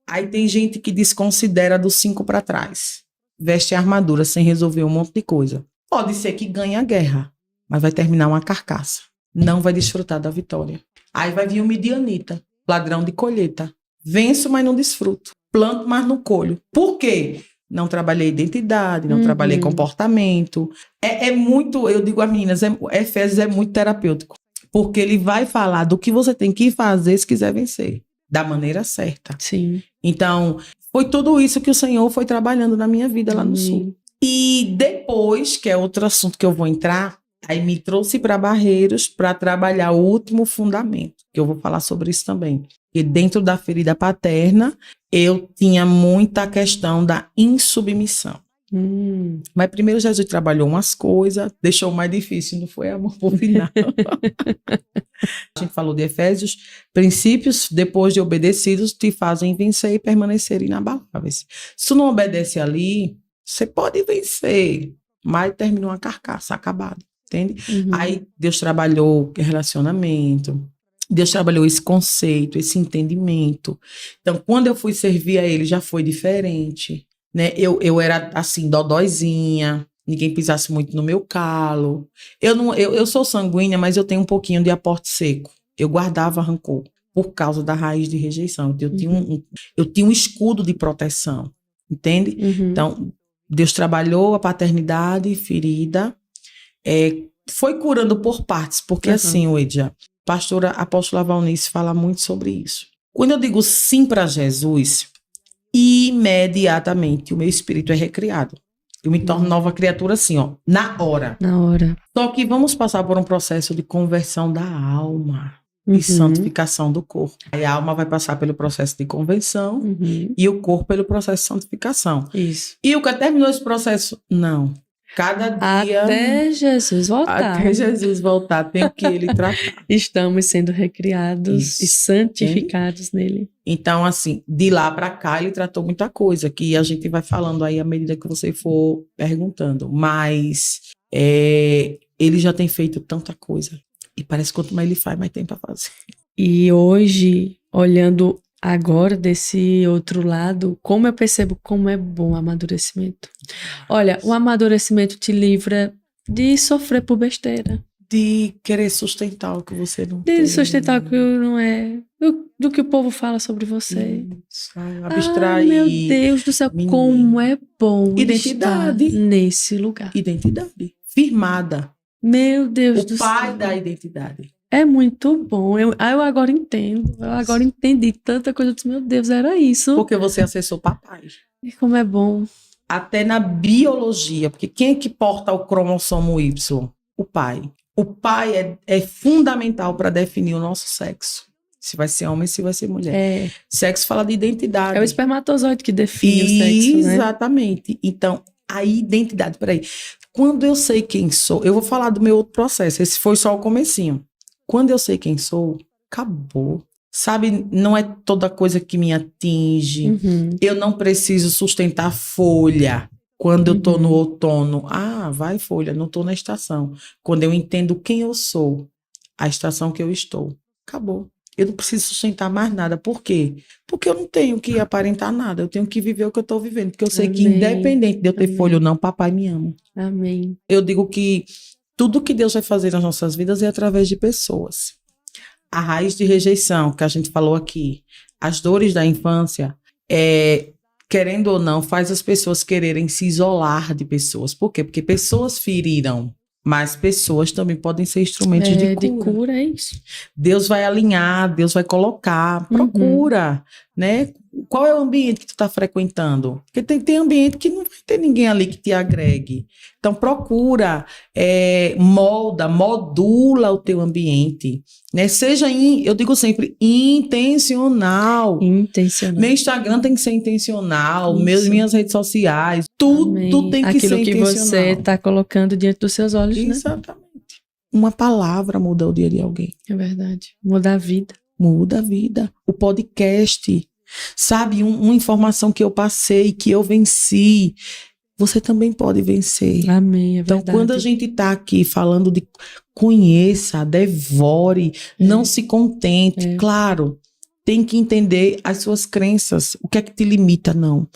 Aí tem gente que desconsidera dos 5 para trás. Veste a armadura sem resolver um monte de coisa. Pode ser que ganhe a guerra, mas vai terminar uma carcaça. Não vai desfrutar da vitória. Aí vai vir o midianita, ladrão de colheita. Venço, mas não desfruto. Planto, mas não colho. Por quê? Não trabalhei identidade, não trabalhei comportamento. É muito, eu digo às meninas, Efésios é muito terapêutico. Porque ele vai falar do que você tem que fazer se quiser vencer. Da maneira certa. Sim. Então, foi tudo isso que o Senhor foi trabalhando na minha vida lá no Sul. E depois, que é outro assunto que eu vou entrar, aí me trouxe para Barreiros para trabalhar o último fundamento, que eu vou falar sobre isso também. E dentro da ferida paterna, eu tinha muita questão da insubmissão. Mas primeiro Jesus trabalhou umas coisas, deixou mais difícil, não foi, amor, por final. A gente falou de Efésios, princípios, depois de obedecidos, te fazem vencer e permanecer inabaláveis. Se tu não obedece ali, você pode vencer, mas terminou uma carcaça, acabado, entende? Aí Deus trabalhou relacionamento, Deus trabalhou esse conceito, esse entendimento. Então, quando eu fui servir a Ele, já foi diferente, né? Eu era, assim, dodóizinha, ninguém pisasse muito no meu calo. Eu sou sanguínea, mas eu tenho um pouquinho de aporte seco. Eu guardava rancor por causa da raiz de rejeição. Eu tinha um escudo de proteção, entende? Então, Deus trabalhou a paternidade ferida, foi curando por partes, porque assim, Uedia, pastora apóstola Valnice fala muito sobre isso. Quando eu digo sim para Jesus, imediatamente o meu espírito é recriado. Eu me torno nova criatura assim, ó, na hora. Na hora. Só que vamos passar por um processo de conversão da alma e santificação do corpo. Aí a alma vai passar pelo processo de convenção e o corpo pelo processo de santificação. Isso. E o que terminou esse processo? Não. Cada dia... Até Jesus voltar. Até Jesus voltar, tem que ele tratar. Estamos sendo recriados e santificados nele. Então, assim, de lá para cá, ele tratou muita coisa, que a gente vai falando aí à medida que você for perguntando. Mas Ele já tem feito tanta coisa. E parece que quanto mais ele faz, mais tem pra fazer. E hoje, olhando agora desse outro lado, como eu percebo como é bom o amadurecimento. Olha, o amadurecimento te livra de sofrer por besteira. De querer sustentar o que você não tem. De sustentar o que não é. Do que o povo fala sobre você. Abstrair. Meu Deus do céu, como é bom identidade estar nesse lugar. Identidade. Firmada. Meu Deus do céu. O pai da identidade. É muito bom. Eu agora entendo. Eu agora entendi tanta coisa. Eu disse, meu Deus, era isso. Porque você acessou papai. E como é bom. Até na biologia. Porque quem é que porta o cromossomo Y? O pai. O pai é fundamental para definir o nosso sexo. Se vai ser homem, se vai ser mulher. Sexo fala de identidade. É o espermatozoide que define o sexo, né? Exatamente. Então, a identidade. Peraí. Quando eu sei quem sou... Eu vou falar do meu outro processo. Esse foi só o comecinho. Quando eu sei quem sou, acabou. Sabe, não é toda coisa que me atinge. Uhum. Eu não preciso sustentar folha. Quando eu tô no outono, vai folha, não tô na estação. Quando eu entendo quem eu sou, a estação que eu estou, acabou. Eu não preciso sustentar mais nada. Por quê? Porque eu não tenho que aparentar nada. Eu tenho que viver o que eu tô vivendo. Porque eu sei que independente de eu ter folha ou não, papai me ama. Amém. Eu digo que tudo que Deus vai fazer nas nossas vidas é através de pessoas. A raiz de rejeição, que a gente falou aqui, as dores da infância, querendo ou não, faz as pessoas quererem se isolar de pessoas. Por quê? Porque pessoas feriram, mas pessoas também podem ser instrumentos de cura. De cura, é isso. Deus vai alinhar, Deus vai colocar, procura, né? Qual é o ambiente que tu está frequentando? Porque tem ambiente que não vai ter ninguém ali que te agregue. Então, procura, modula o teu ambiente. Né? Seja, eu digo sempre, intencional. Intencional. Meu Instagram tem que ser intencional, minhas redes sociais, tudo tem que ser intencional. Aquilo que você está colocando diante dos seus olhos, Exatamente. Né? Uma palavra muda o dia de alguém. É verdade. Muda a vida. Muda a vida. O podcast... Sabe, uma informação que eu passei, que eu venci, você também pode vencer. Amém, é então, verdade. quando a gente está aqui falando de conheça, devore, não se contente, claro, tem que entender as suas crenças. O que é que te limita? Não.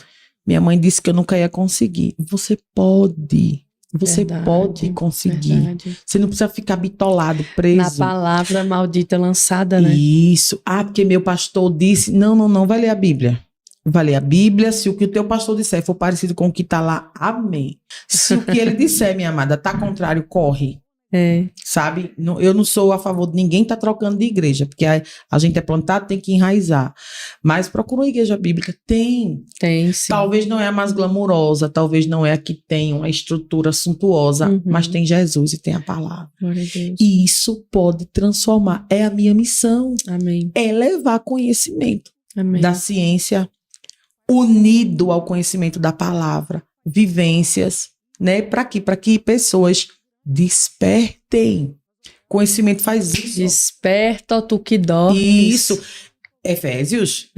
Minha mãe disse que eu nunca ia conseguir. Você pode. Você pode conseguir. Verdade. Você não precisa ficar bitolado, preso. Na palavra maldita lançada, né? Isso. Porque meu pastor disse... Não. Vai ler a Bíblia. Vai ler a Bíblia. Se o que o teu pastor disser for parecido com o que está lá, amém. Se o que ele disser, minha amada, tá contrário, corre. Sabe? Eu não sou a favor de ninguém tá trocando de igreja, porque a gente é plantado, tem que enraizar. Mas procura uma igreja bíblica. Tem, sim. Talvez não é a mais glamurosa, talvez não é a que tem uma estrutura suntuosa, mas tem Jesus e tem a palavra. Glória a Deus. E isso pode transformar. É a minha missão. Amém. É levar conhecimento da ciência unido ao conhecimento da palavra, vivências, né? Para quê? Para que pessoas despertem. Conhecimento faz isso. Desperta, tu que dormes. Isso. Efésios.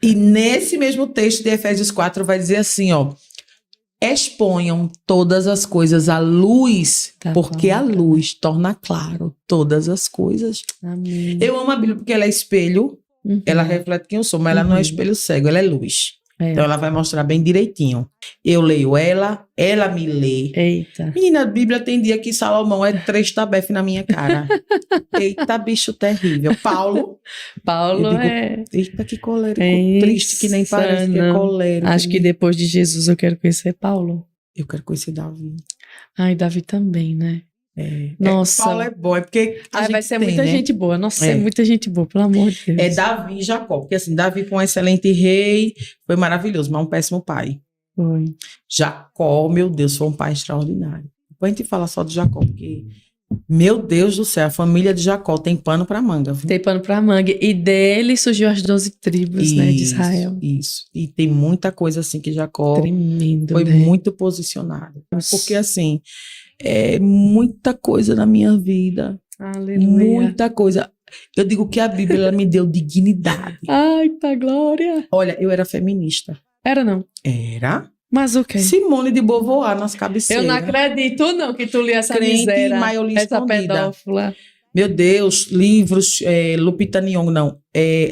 E nesse mesmo texto de Efésios 4 vai dizer assim, exponham todas as coisas à luz, porque a luz torna claro todas as coisas. Amém. Eu amo a Bíblia porque ela é espelho, ela reflete quem eu sou, mas ela não é espelho cego, ela é luz. Então ela vai mostrar bem direitinho. Eu leio ela me lê. Eita. Menina, a Bíblia tem dia que Salomão é 3 tabefes na minha cara. Eita, bicho terrível. Paulo digo, eita, que colérico triste, que nem parece que é colérico. Acho que depois de Jesus eu quero conhecer Paulo. Eu quero conhecer Davi. Ai, Davi também, né? Nossa. Paulo é bom, é porque vai ser muita gente boa. Nossa, é muita gente boa, pelo amor de Deus. É Davi e Jacó, porque assim, Davi foi um excelente rei, foi maravilhoso, mas um péssimo pai. Foi. Jacó, meu Deus, foi um pai extraordinário. Depois a gente fala só de Jacó, porque, meu Deus do céu, a família de Jacó tem pano pra manga. Viu? Tem pano pra manga. E dele surgiu as 12 tribos, né, de Israel. Isso. E tem muita coisa assim que Jacó foi muito posicionado. Porque assim, muita coisa na minha vida. Aleluia. Muita coisa. Eu digo que a Bíblia ela me deu dignidade. Ai, tá glória. Olha, eu era feminista. Era não? Era. Mas o quê? Simone de Beauvoir nas cabeceiras. Eu não acredito, não, que tu lia essa Crente miséria, e maiolia essa escondida. pedófila. Meu Deus, livros, Lupita Nyong'o, não,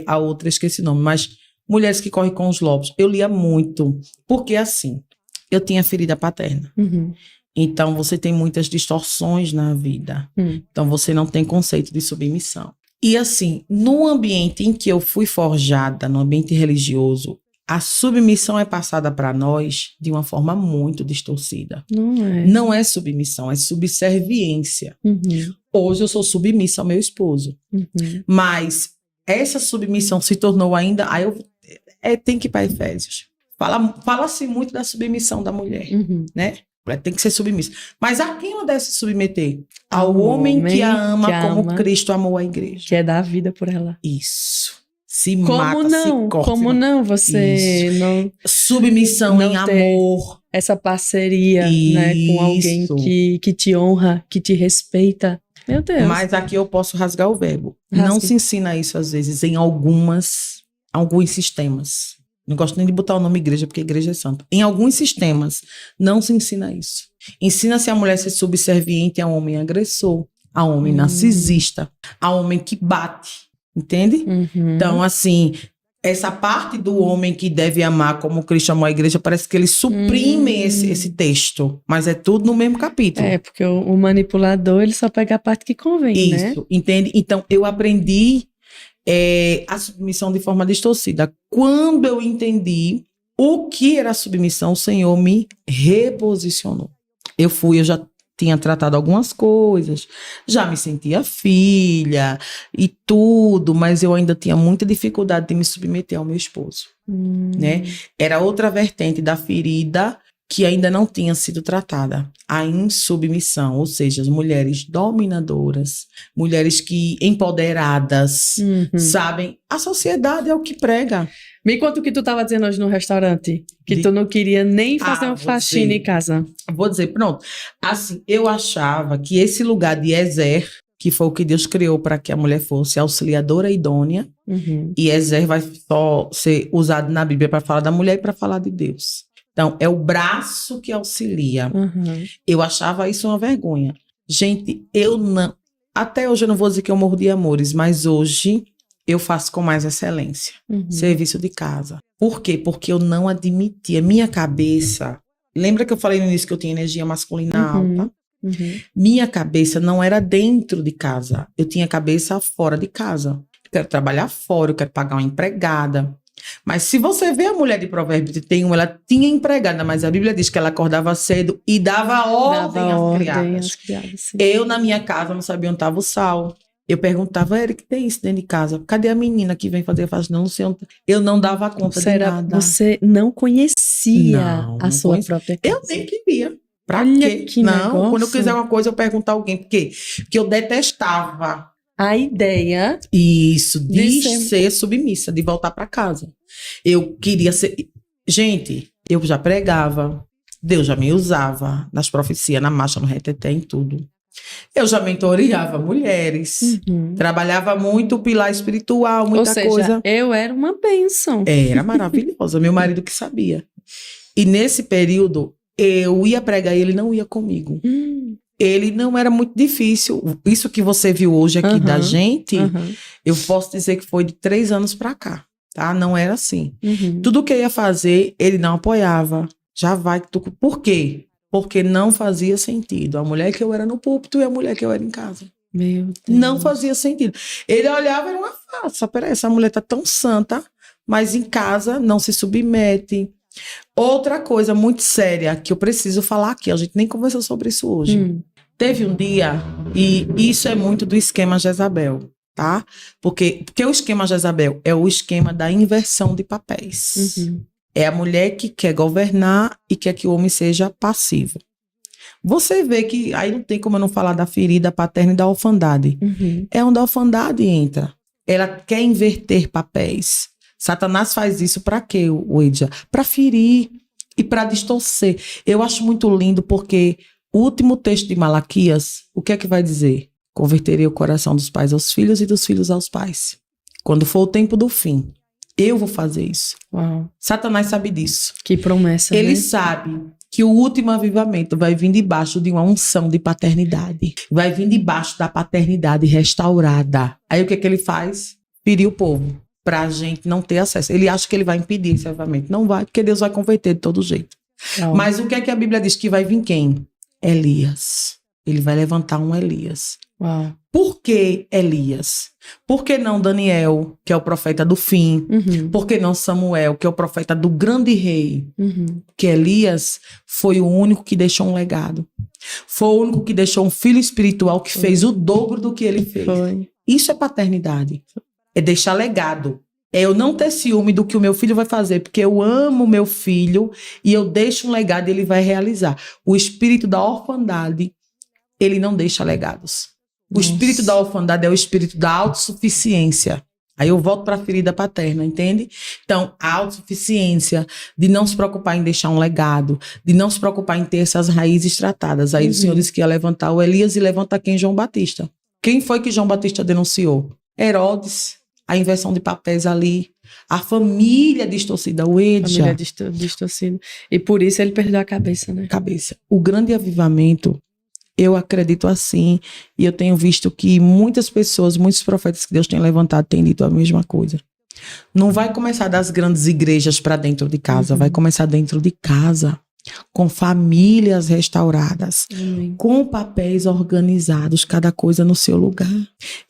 a outra, esqueci o nome, mas Mulheres que Correm com os Lobos. Eu lia muito, porque assim, eu tinha ferida paterna. Uhum. Então, você tem muitas distorções na vida. Então, você não tem conceito de submissão. E assim, no ambiente em que eu fui forjada, no ambiente religioso, a submissão é passada para nós de uma forma muito distorcida. Não é. Não é submissão, é subserviência. Uhum. Hoje eu sou submissa ao meu esposo. Uhum. Mas essa submissão se tornou ainda... Aí tem que ir para Efésios. Fala-se muito da submissão da mulher, Uhum. né? Tem que ser submissa. Mas a quem ela deve se submeter? Ao homem que a ama como Cristo amou a igreja. Que é dar a vida por ela. Isso. Se Como mata, não? se corta. Como não? Você Isso. não... Submissão não em ter amor. Essa parceria, né? Com alguém Isso. que te honra, que te respeita. Meu Deus. Mas aqui eu posso rasgar o verbo. Rasgue. Não se ensina isso, às vezes, em alguns sistemas. Não gosto nem de botar o nome igreja, porque igreja é santo. Em alguns sistemas, não se ensina isso. Ensina-se a mulher ser subserviente a homem agressor, a homem narcisista, a homem que bate. Entende? Uhum. Então, assim, essa parte do homem que deve amar como Cristo amou a igreja, parece que eles suprimem esse texto. Mas é tudo no mesmo capítulo. É, porque o manipulador, ele só pega a parte que convém, né? Isso, entende? Então, eu aprendi a submissão de forma distorcida. Quando eu entendi o que era a submissão, o Senhor me reposicionou. Eu já tinha tratado algumas coisas, já me sentia filha e tudo, mas eu ainda tinha muita dificuldade de me submeter ao meu esposo, né? Era outra vertente da ferida que ainda não tinha sido tratada, a insubmissão, ou seja, as mulheres dominadoras, mulheres que empoderadas, sabem? A sociedade é o que prega. Me conta o que tu estava dizendo hoje no restaurante, que tu não queria nem fazer uma faxina em casa. Vou dizer, pronto. Assim, eu achava que esse lugar de Ezer, que foi o que Deus criou para que a mulher fosse auxiliadora idônea, e Ezer vai só ser usado na Bíblia para falar da mulher e para falar de Deus. Então, é o braço que auxilia. Eu achava isso uma vergonha. Gente, até hoje eu não vou dizer que eu morro de amores, mas hoje eu faço com mais excelência. Serviço de casa. Por quê? Porque eu não admitia. Minha cabeça... Lembra que eu falei no início que eu tinha energia masculina alta? Minha cabeça não era dentro de casa. Eu tinha cabeça fora de casa. Eu quero trabalhar fora, eu quero pagar uma empregada. Mas se você vê a mulher de Provérbios 31, ela tinha empregada, mas a Bíblia diz que ela acordava cedo e dava ordem às criadas. Eu, na minha casa, não sabia onde estava o sal. Eu perguntava, Eric, tem isso dentro de casa? Cadê a menina que vem fazer? Eu falava, não sei onde. Eu não dava conta de nada. Você não conhecia a sua própria casa. Eu nem queria. Pra Olha quê? Que não, negócio. Quando eu quiser uma coisa, eu pergunto a alguém. Por quê? Porque eu detestava a ideia de ser submissa, de voltar para casa. Eu queria ser... Gente, eu já pregava, Deus já me usava nas profecias, na marcha, no reteté, em tudo. Eu já mentoreava mulheres, trabalhava muito o pilar espiritual, muita coisa. Ou seja, eu era uma bênção. Era maravilhosa, meu marido que sabia. E nesse período, eu ia pregar e ele não ia comigo. Ele não era muito difícil. Isso que você viu hoje aqui da gente, eu posso dizer que foi de 3 anos pra cá, tá? Não era assim. Tudo que eu ia fazer, ele não apoiava. Já vai. Por quê? Porque não fazia sentido. A mulher que eu era no púlpito e a mulher que eu era em casa. Meu Deus. Não fazia sentido. Ele olhava e era uma farsa. Peraí, essa mulher tá tão santa, mas em casa não se submete. Outra coisa muito séria que eu preciso falar aqui, a gente nem conversou sobre isso hoje. Teve um dia, e isso é muito do esquema Jezabel, tá? Porque o esquema Jezabel é o esquema da inversão de papéis. É a mulher que quer governar e quer que o homem seja passivo. Você vê que aí não tem como eu não falar da ferida paterna e da orfandade. É onde a orfandade entra. Ela quer inverter papéis. Satanás faz isso para quê, Edja? Para ferir e para distorcer. Eu acho muito lindo porque o último texto de Malaquias, o que é que vai dizer? Converterei o coração dos pais aos filhos e dos filhos aos pais. Quando for o tempo do fim, Eu vou fazer isso. Uau. Satanás sabe disso. Que promessa, Ele né? sabe que o último avivamento vai vir debaixo de uma unção de paternidade. Vai vir debaixo da paternidade restaurada. Aí o que ele faz? Ferir o povo. Pra gente não ter acesso. Ele acha que ele vai impedir esse avivamento. Não vai, porque Deus vai converter de todo jeito. Uau. Mas o que é que a Bíblia diz? Que vai vir quem? Elias. Ele vai levantar um Elias. Uau. Por que Elias? Por que não Daniel, que é o profeta do fim? Uhum. Por que não Samuel, que é o profeta do grande rei? Uhum. Que Elias foi o único que deixou um legado. Foi o único que deixou um filho espiritual que fez o dobro do que ele fez. Foi. Isso é paternidade. É deixar legado. É eu não ter ciúme do que o meu filho vai fazer, porque eu amo meu filho e eu deixo um legado e ele vai realizar. O espírito da orfandade, ele não deixa legados. O espírito da orfandade é o espírito da autossuficiência. Aí eu volto para a ferida paterna, entende? Então, a autossuficiência, de não se preocupar em deixar um legado, de não se preocupar em ter essas raízes tratadas. Aí o Senhor disse que ia levantar o Elias e levanta quem? João Batista. Quem foi que João Batista denunciou? Herodes. A inversão de papéis ali. A família distorcida, o Edja. Família distorcida. E por isso ele perdeu a cabeça, né? Cabeça. O grande avivamento, eu acredito assim, e eu tenho visto que muitas pessoas, muitos profetas que Deus tem levantado, têm dito a mesma coisa. Não vai começar das grandes igrejas para dentro de casa, vai começar dentro de casa, com famílias restauradas, Amém. com papéis organizados, cada coisa no seu lugar.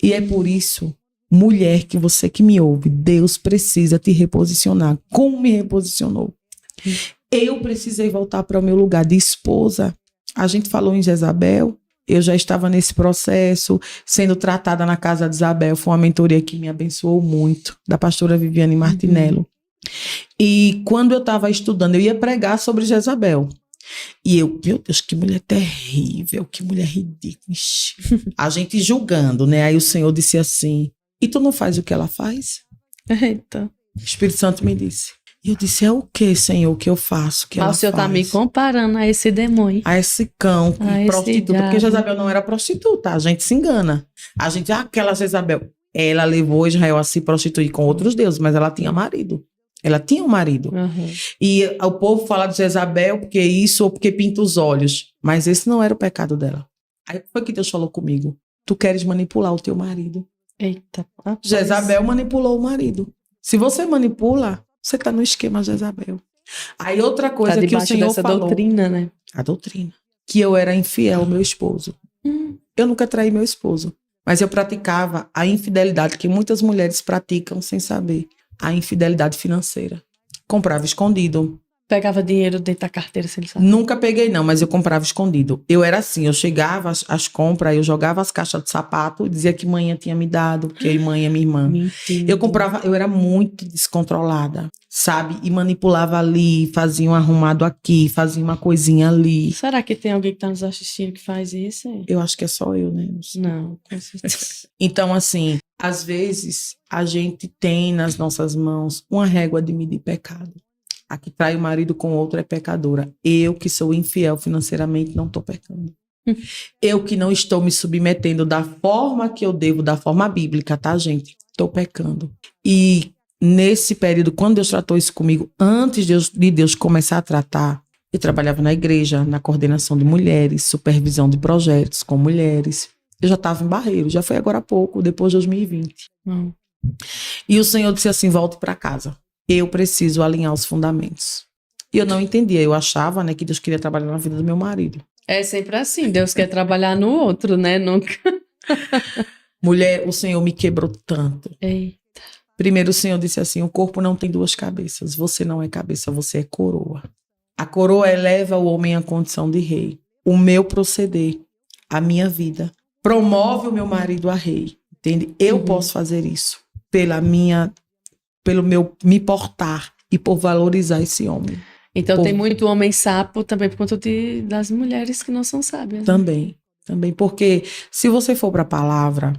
E é por isso, mulher, que você que me ouve, Deus precisa te reposicionar, como me reposicionou. Eu precisei voltar para o meu lugar de esposa. A gente falou em Jezabel, eu já estava nesse processo, sendo tratada na casa de Isabel. Foi uma mentoria que me abençoou muito, da pastora Viviane Martinello. E quando eu estava estudando, eu ia pregar sobre Jezabel. E eu, meu Deus, que mulher terrível, que mulher ridícula. Ixi. A gente julgando, né? Aí o Senhor disse assim, e tu não faz o que ela faz? Eita. O Espírito Santo me disse. E eu disse, é o que, Senhor, que eu faço? Que ela Mas o senhor tá faz? me comparando a esse demônio. A esse cão, que A esse prostituta. Porque diabo. Jezabel não era prostituta, a gente se engana. A gente, aquela Jezabel, ela levou Israel a se prostituir com outros deuses, mas ela tinha marido. Ela tinha um marido. Uhum. E o povo fala de Jezabel porque isso ou porque pinta os olhos. Mas esse não era o pecado dela. Aí foi que Deus falou comigo. Tu queres manipular o teu marido. Eita. Rapaz. Jezabel manipulou o marido. Se você manipula, você tá no esquema Jezabel. Aí outra coisa Tá que o debaixo Senhor dessa falou. doutrina, né? A doutrina. Que eu era infiel ao meu esposo. Eu nunca traí meu esposo. Mas eu praticava a infidelidade que muitas mulheres praticam sem saber. A infidelidade financeira. Comprava escondido. Pegava dinheiro dentro da carteira, se ele sabe. Nunca peguei não, mas eu comprava escondido. Eu era assim, eu chegava às compras, eu jogava as caixas de sapato e dizia que mãe tinha me dado, que mãe é minha irmã. Mentira. Eu comprava, eu era muito descontrolada, sabe? E manipulava ali, fazia um arrumado aqui, fazia uma coisinha ali. Será que tem alguém que tá nos assistindo que faz isso? Hein? Eu acho que é só eu, né? Não, com certeza. Então, assim, às vezes a gente tem nas nossas mãos uma régua de medir pecado. A que trai o marido com outro é pecadora. Eu, que sou infiel financeiramente, não estou pecando. Eu, que não estou me submetendo da forma que eu devo, da forma bíblica, tá, gente? Estou pecando. E nesse período, quando Deus tratou isso comigo, antes de Deus começar a tratar, eu trabalhava na igreja, na coordenação de mulheres, supervisão de projetos com mulheres. Eu já estava em Barreiro, já foi agora há pouco, depois de 2020. Não. E o Senhor disse assim, volte para casa. Eu preciso alinhar os fundamentos. E eu não entendia, eu achava, né, que Deus queria trabalhar na vida do meu marido. É sempre assim, Deus quer trabalhar no outro, né? Nunca. Mulher, o Senhor me quebrou tanto. Ei. Primeiro o Senhor disse assim, o corpo não tem duas cabeças, você não é cabeça, você é coroa. A coroa eleva o homem à condição de rei. O meu proceder, a minha vida, promove o meu marido a rei, entende? Eu posso fazer isso pelo meu me portar e por valorizar esse homem. Então tem muito homem sapo também por conta das mulheres que não são sábias. Né? Também, porque se você for para a palavra,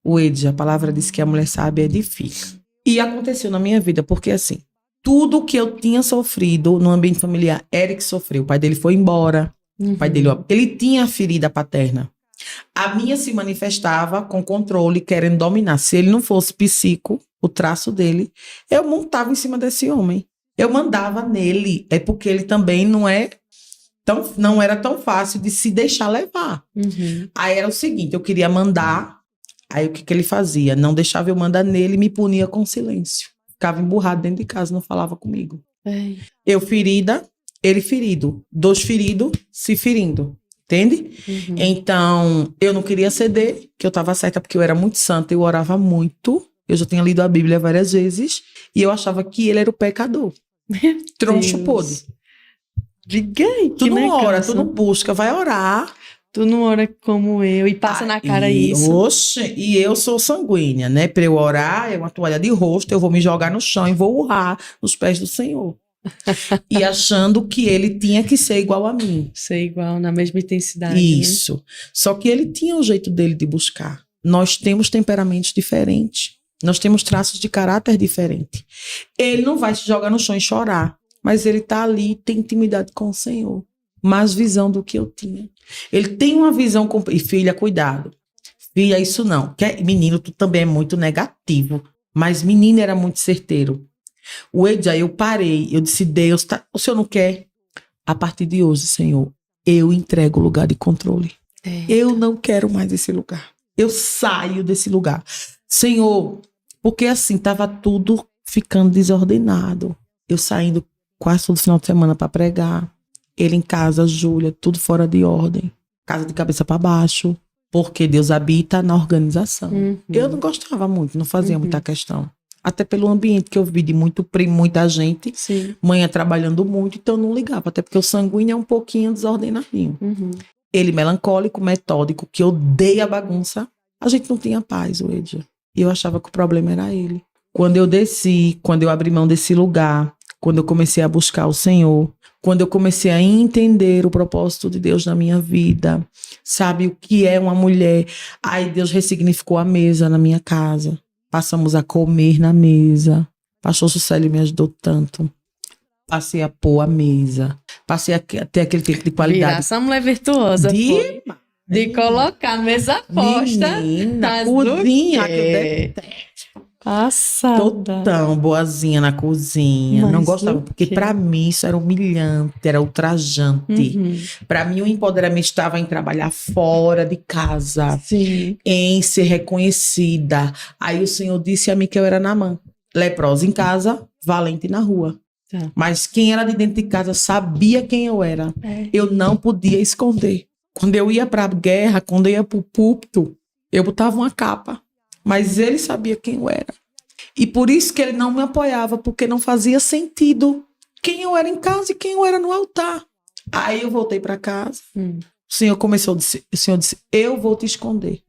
o Edja, a palavra diz que a mulher sábia edifica. E aconteceu na minha vida, porque assim, tudo que eu tinha sofrido no ambiente familiar, Eric sofreu. O pai dele foi embora, o pai dele, ele tinha a ferida paterna. A minha se manifestava com controle, querendo dominar. Se ele não fosse psico, o traço dele, eu montava em cima desse homem. Eu mandava nele. É porque ele também não era tão fácil de se deixar levar. Uhum. Aí era o seguinte, eu queria mandar, aí o que ele fazia? Não deixava eu mandar nele e me punia com silêncio. Ficava emburrado dentro de casa, não falava comigo. Ei. Eu ferida, ele ferido. 2 feridos, se ferindo. Entende? Uhum. Então, eu não queria ceder, que eu estava certa porque eu era muito santa, eu orava muito. Eu já tinha lido a Bíblia várias vezes. E eu achava que ele era o pecador. Troncho podre. Diga aí, Tu não ora, tu não busca, vai orar. Tu não ora como eu e passa na cara isso. Oxe, e eu sou sanguínea, né? Para eu orar, é uma toalha de rosto, eu vou me jogar no chão e vou urrar nos pés do Senhor. E achando que ele tinha que ser igual a mim. Ser igual, na mesma intensidade. Isso. Né? Só que ele tinha o jeito dele de buscar. Nós temos temperamentos diferentes. Nós temos traços de caráter diferentes. Ele não vai se jogar no chão e chorar. Mas ele está ali, tem intimidade com o Senhor. Mais visão do que eu tinha. Ele tem uma visão... E filha, cuidado. Filha, isso não. Menino, tu também é muito negativo. Mas menino era muito certeiro. O Edja, eu parei. Eu disse, Deus, o Senhor não quer? A partir de hoje, Senhor, eu entrego o lugar de controle. Eu não quero mais esse lugar. Eu saio desse lugar. Senhor, porque assim, estava tudo ficando desordenado. Eu saindo quase todo final de semana para pregar. Ele em casa, Júlia, tudo fora de ordem. Casa de cabeça para baixo. Porque Deus habita na organização. Uhum. Eu não gostava muito, não fazia muita questão. Até pelo ambiente que eu vi de muito primo, muita gente. Sim. Mãe trabalhando muito, então eu não ligava. Até porque o sanguíneo é um pouquinho desordenadinho. Uhum. Ele melancólico, metódico, que odeia a bagunça. A gente não tinha paz, o Edja. E eu achava que o problema era ele. Quando eu desci, quando eu abri mão desse lugar, quando eu comecei a buscar o Senhor, quando eu comecei a entender o propósito de Deus na minha vida, sabe o que é uma mulher? Aí Deus ressignificou a mesa na minha casa. Passamos a comer na mesa. Pastor Sucélio me ajudou tanto. Passei a pôr a mesa. Passei a ter aquele tempo de qualidade. Virar essa mulher virtuosa. De colocar a mesa posta. Na cozinha. Passada. Tô tão boazinha na cozinha. Mas não gostava, porque pra mim isso era humilhante, era ultrajante. Uhum. Pra mim o empoderamento estava em trabalhar fora de casa. Sim. Em ser reconhecida. Aí o Senhor disse a mim que eu era Naamã. Leprosa em casa, valente na rua. Tá. Mas quem era de dentro de casa sabia quem eu era. Eu não podia esconder. Quando eu ia pra guerra, quando eu ia pro púlpito, eu botava uma capa. Mas ele sabia quem eu era. E por isso que ele não me apoiava, porque não fazia sentido quem eu era em casa e quem eu era no altar. Aí eu voltei para casa. O Senhor disse, eu vou te esconder.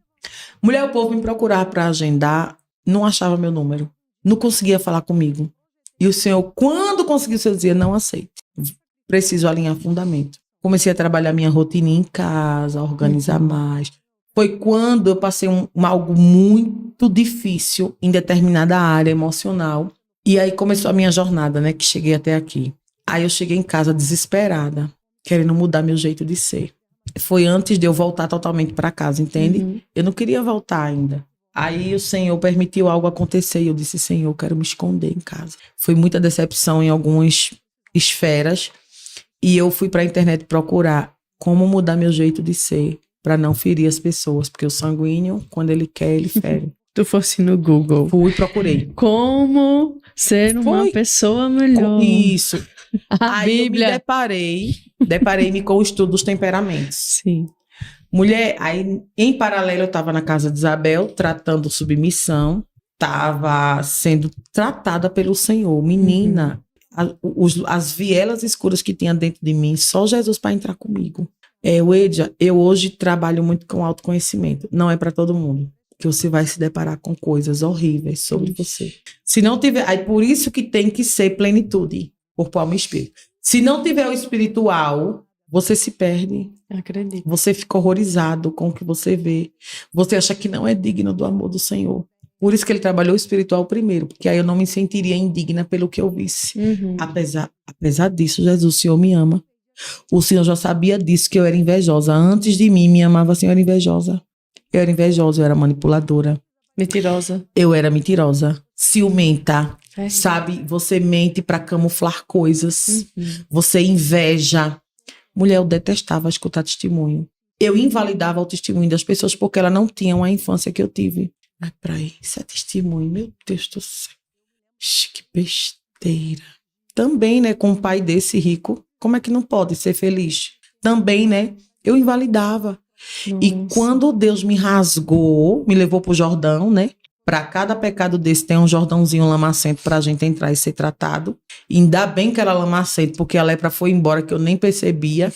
Mulher, o povo me procurava para agendar, não achava meu número. Não conseguia falar comigo. E o Senhor, quando conseguiu, eu dizia, não aceito. Preciso alinhar fundamento. Comecei a trabalhar minha rotina em casa, a organizar mais. Foi quando eu passei algo muito difícil em determinada área emocional. E aí começou a minha jornada, né? Que cheguei até aqui. Aí eu cheguei em casa desesperada, querendo mudar meu jeito de ser. Foi antes de eu voltar totalmente para casa, entende? Uhum. Eu não queria voltar ainda. Aí o Senhor permitiu algo acontecer e eu disse, Senhor, eu quero me esconder em casa. Foi muita decepção em algumas esferas. E eu fui para a internet procurar como mudar meu jeito de ser, para não ferir as pessoas, porque o sanguíneo, quando ele quer, ele fere. Tu fosse no Google. Fui e procurei. Como ser uma pessoa melhor. Isso. Aí Bíblia. eu me deparei-me com o estudo dos temperamentos. Sim. Mulher, aí em paralelo eu estava na casa de Isabel, tratando submissão, estava sendo tratada pelo Senhor. Menina, as vielas escuras que tinha dentro de mim, só Jesus para entrar comigo. Edja, eu hoje trabalho muito com autoconhecimento. Não é para todo mundo. Que você vai se deparar com coisas horríveis sobre você. Se não tiver... Aí por isso que tem que ser plenitude. Corpo, alma e espírito. Se não tiver o espiritual, você se perde. Acredito. Você fica horrorizado com o que você vê. Você acha que não é digno do amor do Senhor. Por isso que ele trabalhou o espiritual primeiro. Porque aí eu não me sentiria indigna pelo que eu visse. Uhum. Apesar disso, Jesus, o Senhor me ama. O Senhor já sabia disso, que eu era invejosa. Antes de mim, me amava assim, eu era invejosa. Eu era manipuladora. Mentirosa. Eu era mentirosa, ciumenta, É. sabe? Você mente pra camuflar coisas. Uhum. Você inveja. Mulher, eu detestava escutar testemunho. Eu invalidava o testemunho das pessoas porque elas não tinham a infância que eu tive. Mas peraí, isso é testemunho, meu Deus do céu. Ixi, que besteira. Também, né, com um pai desse rico, como é que não pode ser feliz? Também, né, eu invalidava. E Nossa. quando Deus me rasgou, me levou pro Jordão, né? Para cada pecado desse tem um Jordãozinho, um lamacento pra gente entrar e ser tratado. E ainda bem que era lamacento, porque a lepra foi embora, que eu nem percebia.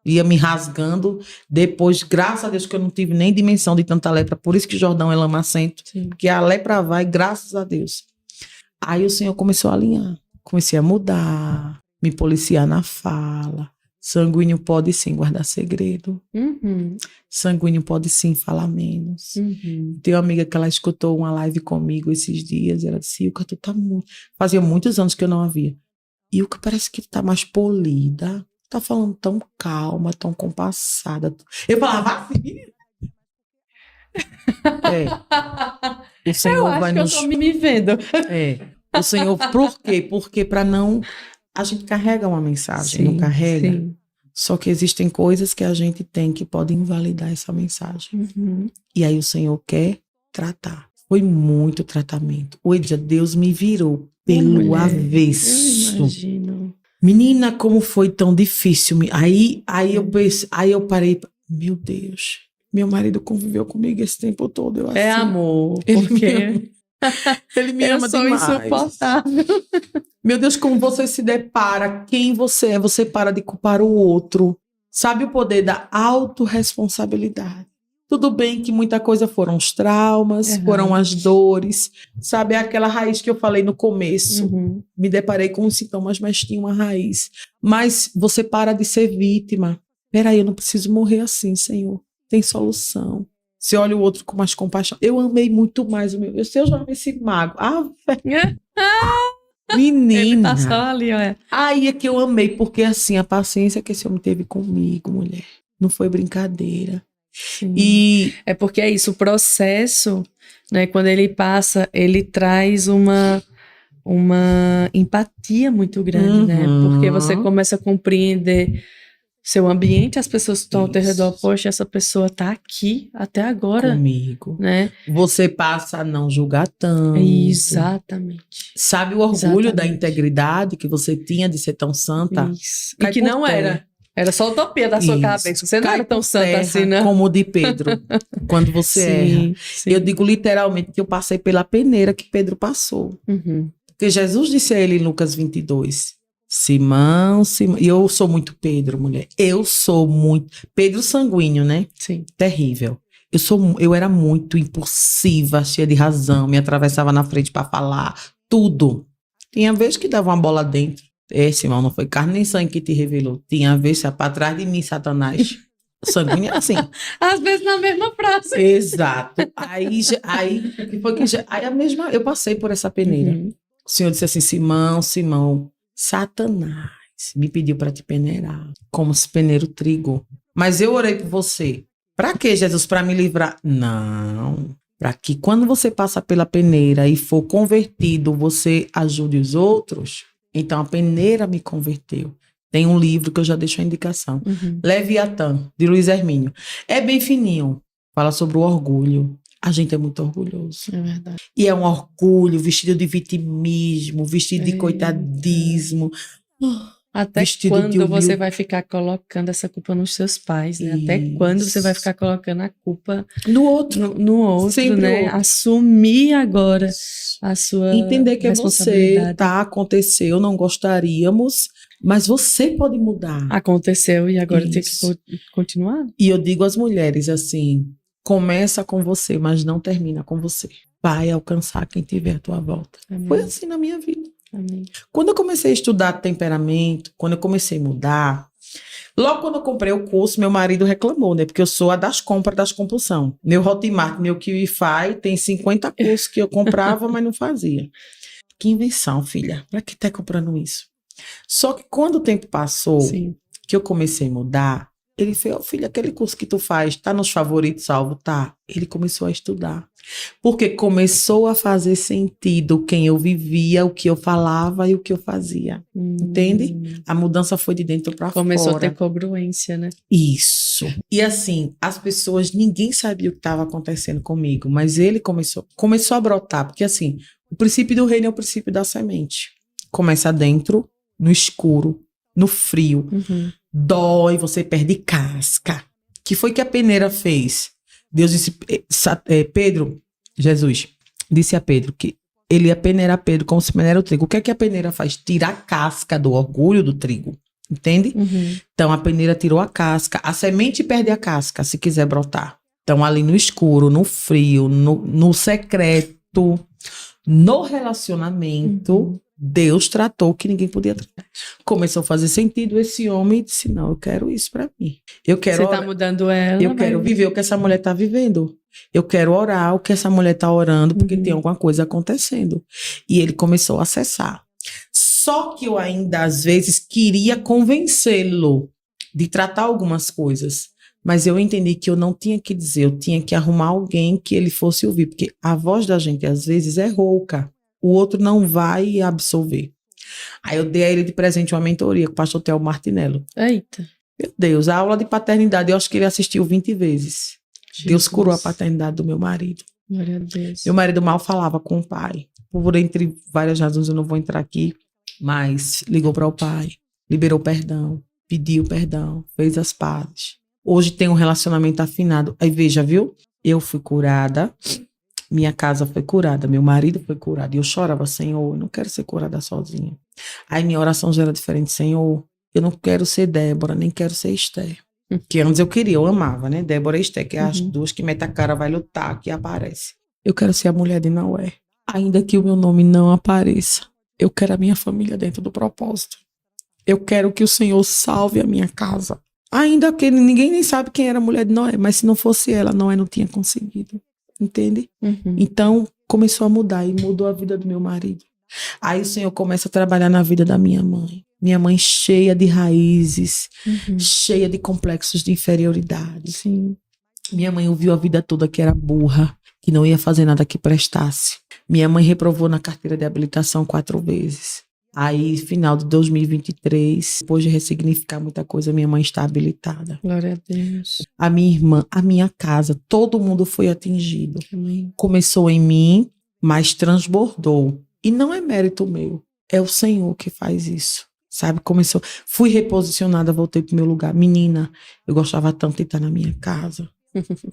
Ia me rasgando. Depois, graças a Deus, que eu não tive nem dimensão de tanta lepra. Por isso que Jordão é lamacento. Sim. Porque a lepra vai, graças a Deus. Aí o Senhor começou a alinhar. Comecei a mudar, me policiar na fala. Sanguíneo pode sim guardar segredo. Uhum. Sanguíneo pode sim falar menos. Uhum. Tem uma amiga que ela escutou uma live comigo esses dias. Ela disse, Ilka, tu tá muito... Fazia muitos anos que eu não a via. Ilka, parece que tu tá mais polida. Tá falando tão calma, tão compassada. Eu falava assim. O Eu Senhor acho vai que nos... eu tô me vendo. O Senhor, por quê? Porque para não... A gente carrega uma mensagem, não carrega? Sim. Só que existem coisas que a gente tem que podem invalidar essa mensagem. Uhum. E aí o Senhor quer tratar. Foi muito tratamento. Hoje Deus me virou pelo Mulher, avesso. Eu imagino. Menina, como foi tão difícil. Aí eu pensei, aí eu parei, meu Deus, meu marido conviveu comigo esse tempo todo. Eu, É assim, amor, ele porque ele me eu ama sou demais. insuportável. Meu Deus, como você se depara, quem você é, você para de culpar o outro. Sabe o poder da autorresponsabilidade. Tudo bem que muita coisa foram os traumas, foram as dores. Sabe, é aquela raiz que eu falei no começo. Uhum. Me deparei com os sintomas, mas tinha uma raiz. Mas você para de ser vítima. Peraí, eu não preciso morrer assim, Senhor. Tem solução. Você olha o outro com mais compaixão. Eu amei muito mais o meu. Eu já amei esse mago. Menina. Ele tá só ali, olha. Aí é que eu amei, porque assim, a paciência que esse homem teve comigo, mulher. Não foi brincadeira. Sim. E é porque é isso, o processo, né, quando ele passa, ele traz uma empatia muito grande, né? Porque você começa a compreender seu ambiente, as pessoas que estão ao teu redor, poxa, essa pessoa tá aqui até agora, comigo. né? Você passa a não julgar tanto. Exatamente. Sabe o orgulho da integridade que você tinha de ser tão santa? Isso. E que não era. Era só utopia da sua cabeça. Você não era tão santa assim, né? Como o de Pedro, quando você erra. Sim. Eu digo literalmente que eu passei pela peneira que Pedro passou. Uhum. Porque Jesus disse a ele em Lucas 22, Simão, e eu sou muito Pedro, mulher. Eu sou muito... Pedro sanguíneo, né? Sim. Terrível. Eu era muito impulsiva, cheia de razão, me atravessava na frente para falar, tudo. Tinha vez que dava uma bola dentro. Simão, não foi carne nem sangue que te revelou. Tinha vez para trás de mim, Satanás. Sanguíneo é assim. Às vezes na mesma frase. Exato. Aí a mesma, eu passei por essa peneira. Uhum. O Senhor disse assim, Simão, Satanás me pediu para te peneirar, como se peneira o trigo. Mas eu orei por você. Para quê, Jesus? Para me livrar? Não. Para que quando você passa pela peneira e for convertido, você ajude os outros. Então a peneira me converteu. Tem um livro que eu já deixo a indicação. Uhum. Leviatã, de Luiz Hermínio. É bem fininho. Fala sobre o orgulho. A gente é muito orgulhoso. É verdade. E é um orgulho vestido de vitimismo, vestido de coitadismo. Até quando você vai ficar colocando essa culpa nos seus pais, né? Até quando você vai ficar colocando a culpa no outro. No outro, sempre né? outro. Assumir agora a sua entender que é responsabilidade. você, tá? Aconteceu, não gostaríamos, mas você pode mudar. Aconteceu e agora tem que continuar. E eu digo às mulheres assim, começa com você, mas não termina com você. Vai alcançar quem tiver à tua volta. Amém. Foi assim na minha vida. Amém. Quando eu comecei a estudar temperamento, quando eu comecei a mudar, logo quando eu comprei o curso, meu marido reclamou, né? Porque eu sou a das compras das compulsão. Meu Hotmart, meu KiwiFi, tem 50 cursos que eu comprava, mas não fazia. Que invenção, filha. Pra que tá comprando isso? Só que quando o tempo passou, Sim. que eu comecei a mudar, ele falou, filho, aquele curso que tu faz, tá nos favoritos salvo? Tá. Ele começou a estudar. Porque começou a fazer sentido quem eu vivia, o que eu falava e o que eu fazia. Entende? A mudança foi de dentro pra fora. Começou a ter congruência, né? Isso. E assim, as pessoas, ninguém sabia o que estava acontecendo comigo, mas ele começou a brotar, porque assim, o princípio do reino é o princípio da semente. Começa dentro, no escuro, no frio. Dói, você perde casca. Que foi que a peneira fez? Deus disse, Jesus disse a Pedro que ele ia peneirar Pedro como se peneira o trigo. O que é que a peneira faz? Tira a casca do orgulho do trigo. Entende? Então a peneira tirou a casca. A semente perde a casca se quiser brotar. Então ali no escuro, no frio, no secreto, no relacionamento, Deus tratou que ninguém podia tratar. Começou a fazer sentido esse homem e disse, não, eu quero isso pra mim. Eu quero Você tá mudando ela. Eu quero viver o que essa mulher tá vivendo. Eu quero orar o que essa mulher tá orando, porque tem alguma coisa acontecendo. E ele começou a acessar. Só que eu ainda, às vezes, queria convencê-lo de tratar algumas coisas. Mas eu entendi que eu não tinha que dizer, eu tinha que arrumar alguém que ele fosse ouvir. Porque a voz da gente, às vezes, é rouca. O outro não vai absorver. Aí eu dei a ele de presente uma mentoria com o pastor Theo Martinello. Eita. Meu Deus, a aula de paternidade, eu acho que ele assistiu 20 vezes. Jesus. Deus curou a paternidade do meu marido. Glória a Deus. Meu marido mal falava com o pai. Por entre várias razões, eu não vou entrar aqui. Mas ligou para o pai, liberou perdão, pediu perdão, fez as pazes. Hoje tem um relacionamento afinado. Aí veja, viu? Eu fui curada, minha casa foi curada, meu marido foi curado. E eu chorava, Senhor, eu não quero ser curada sozinha. Aí minha oração já era diferente, Senhor, eu não quero ser Débora, nem quero ser Esther. Que antes eu queria, eu amava, né? Débora e Esther, que é as duas que metem a cara, vai lutar, que aparece. Eu quero ser a mulher de Noé. Ainda que o meu nome não apareça, eu quero a minha família dentro do propósito. Eu quero que o Senhor salve a minha casa. Ainda que ninguém nem sabe quem era a mulher de Noé, mas se não fosse ela, Noé não tinha conseguido. Entende? Então, começou a mudar e mudou a vida do meu marido. Aí o Senhor começa a trabalhar na vida da minha mãe. Minha mãe cheia de raízes, cheia de complexos de inferioridade. Sim. Minha mãe ouviu a vida toda que era burra, que não ia fazer nada que prestasse. Minha mãe reprovou na carteira de habilitação 4 vezes. Aí, final de 2023, depois de ressignificar muita coisa, minha mãe está habilitada. Glória a Deus. A minha irmã, a minha casa, todo mundo foi atingido. Amém. Começou em mim, mas transbordou. E não é mérito meu, é o Senhor que faz isso. Sabe, começou, fui reposicionada, voltei pro meu lugar. Menina, eu gostava tanto de estar na minha casa,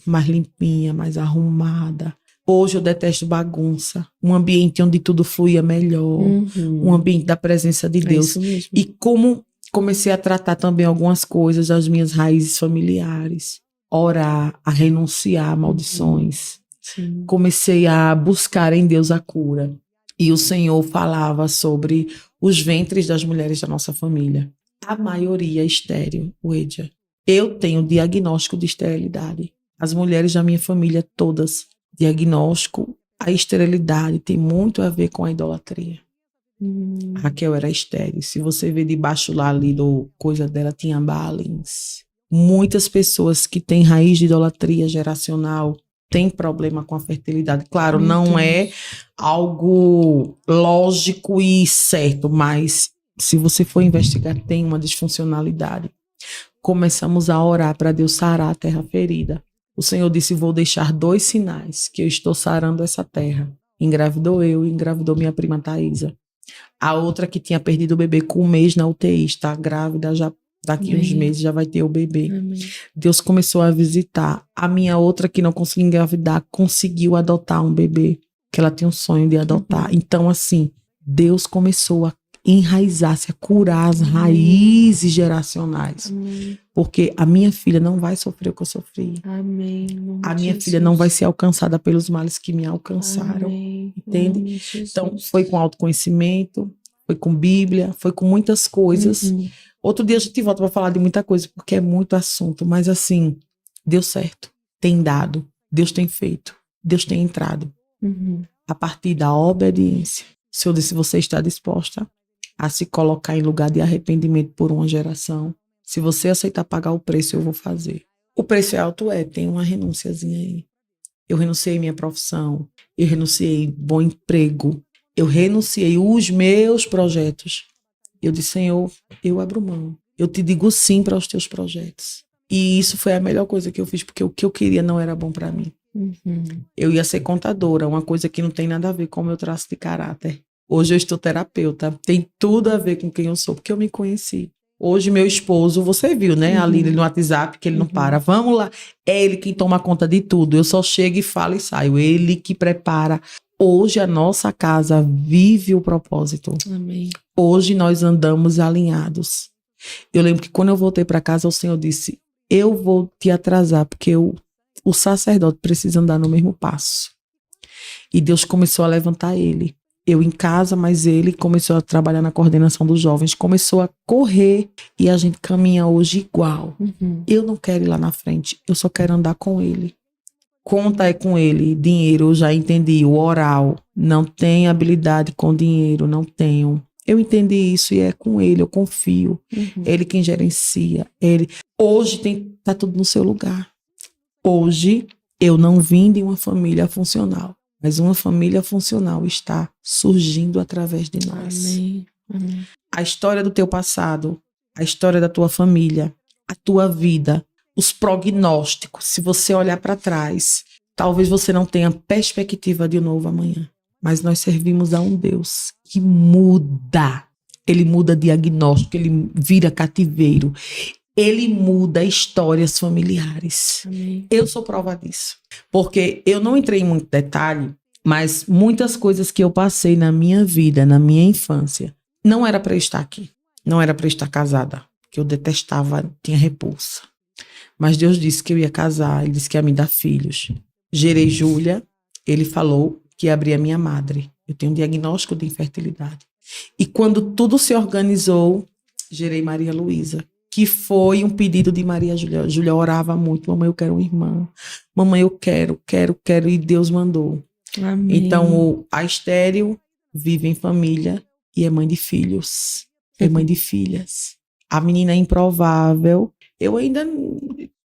mais limpinha, mais arrumada. Hoje eu detesto bagunça, um ambiente onde tudo fluía melhor, um ambiente da presença de Deus. Isso mesmo. E como comecei a tratar também algumas coisas das minhas raízes familiares, orar, a renunciar a maldições. Sim. Comecei a buscar em Deus a cura. E o Senhor falava sobre os ventres das mulheres da nossa família. A maioria é estéril, Uedia. Eu tenho diagnóstico de esterilidade. As mulheres da minha família, todas, diagnóstico. A esterilidade tem muito a ver com a idolatria. Raquel era estéril. Se você ver debaixo lá ali do coisa dela, tinha Baalins. Muitas pessoas que têm raiz de idolatria geracional têm problema com a fertilidade. Claro, não é algo lógico e certo, mas se você for investigar, tem uma disfuncionalidade. Começamos a orar para Deus sarar a terra ferida. O Senhor disse, vou deixar 2 sinais que eu estou sarando essa terra. Engravidou eu e engravidou minha prima Thaisa. A outra que tinha perdido o bebê com 1 mês na UTI, está grávida, já daqui uns meses já vai ter o bebê. Amém. Deus começou a visitar. A minha outra que não conseguiu engravidar, conseguiu adotar um bebê, que ela tinha um sonho de adotar. Então, assim, Deus começou a enraizar-se, a curar as raízes geracionais. Amém. Porque a minha filha não vai sofrer o que eu sofri. Amém. A minha filha não vai ser alcançada pelos males que me alcançaram. Amém. Entende? Então, foi com autoconhecimento, foi com Bíblia, foi com muitas coisas. Outro dia a gente volta para falar de muita coisa, porque é muito assunto. Mas assim, deu certo. Tem dado. Deus tem feito. Deus tem entrado. A partir da obediência. O Senhor disse, você está disposta a se colocar em lugar de arrependimento por uma geração? Se você aceitar pagar o preço, eu vou fazer. O preço é alto? Tem uma renúnciazinha aí. Eu renunciei minha profissão, eu renunciei bom emprego, eu renunciei os meus projetos. Eu disse, Senhor, eu abro mão. Eu te digo sim para os teus projetos. E isso foi a melhor coisa que eu fiz, porque o que eu queria não era bom para mim. Eu ia ser contadora, uma coisa que não tem nada a ver com o meu traço de caráter. Hoje eu estou terapeuta, tem tudo a ver com quem eu sou, porque eu me conheci. Hoje meu esposo, você viu, né? Ali no WhatsApp, que ele não para. Vamos lá. É ele quem toma conta de tudo. Eu só chego e falo e saio. Ele que prepara. Hoje a nossa casa vive o propósito. Amém. Hoje nós andamos alinhados. Eu lembro que quando eu voltei para casa, o Senhor disse, eu vou te atrasar, porque o sacerdote precisa andar no mesmo passo. E Deus começou a levantar ele. Eu em casa, mas ele começou a trabalhar na coordenação dos jovens, começou a correr e a gente caminha hoje igual. Eu não quero ir lá na frente, eu só quero andar com ele. Conta é com ele, dinheiro eu já entendi, o oral, não tem habilidade com dinheiro, não tenho. Eu entendi isso e é com ele, eu confio. Ele quem gerencia, ele. Hoje tá tudo no seu lugar. Hoje eu não vim de uma família funcional. Mas uma família funcional está surgindo através de nós. Amém. Amém. A história do teu passado, a história da tua família, a tua vida, os prognósticos, se você olhar para trás, talvez você não tenha perspectiva de um novo amanhã. Mas nós servimos a um Deus que muda. Ele muda diagnóstico, ele vira cativeiro. Ele muda histórias familiares. Amém. Eu sou prova disso. Porque eu não entrei em muito detalhe, mas muitas coisas que eu passei na minha vida, na minha infância, não era para eu estar aqui. Não era para eu estar casada. Que eu detestava, tinha repulsa. Mas Deus disse que eu ia casar, Ele disse que ia me dar filhos. Gerei Júlia, Ele falou que ia abrir a minha madre. Eu tenho um diagnóstico de infertilidade. E quando tudo se organizou, gerei Maria Luísa, que foi um pedido de Maria Júlia. Júlia orava muito, mamãe, eu quero uma irmã. Mamãe, eu quero, e Deus mandou. Amém. Então, a estéril vive em família e é mãe de filhos, é mãe de filhas. A menina é improvável. Eu ainda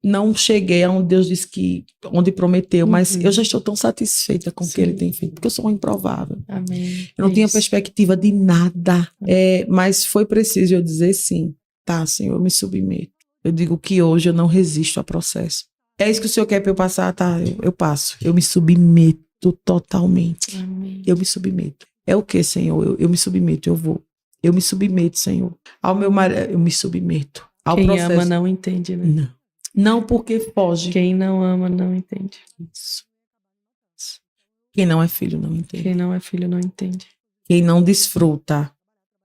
não cheguei aonde Deus disse que, onde prometeu, mas eu já estou tão satisfeita com o que Ele tem feito, porque eu sou uma improvável. Amém. Eu não tinha perspectiva de nada, mas foi preciso eu dizer sim. Tá, Senhor, eu me submeto. Eu digo que hoje eu não resisto ao processo. É isso que o Senhor quer para eu passar? Tá, eu passo. Eu me submeto totalmente. Amém. Eu me submeto. É o que, Senhor? Eu me submeto, eu vou. Eu me submeto, Senhor. Ao meu marido, eu me submeto. Ao Quem processo. ama não entende, né? Não. Não porque foge. Quem não ama não entende. Isso. Quem não é filho não entende. Quem não é filho não entende. Quem não desfruta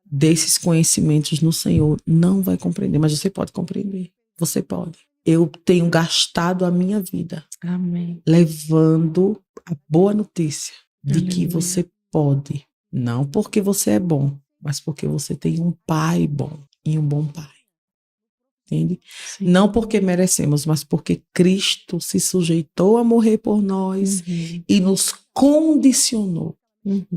desses conhecimentos no Senhor não vai compreender, mas você pode compreender. Você pode. Eu tenho gastado a minha vida Amém. levando a boa notícia de Aleluia. que você pode, não porque você é bom, mas porque você tem um pai bom e um bom pai. Entende? Sim. Não porque merecemos, mas porque Cristo se sujeitou a morrer por nós e nos condicionou.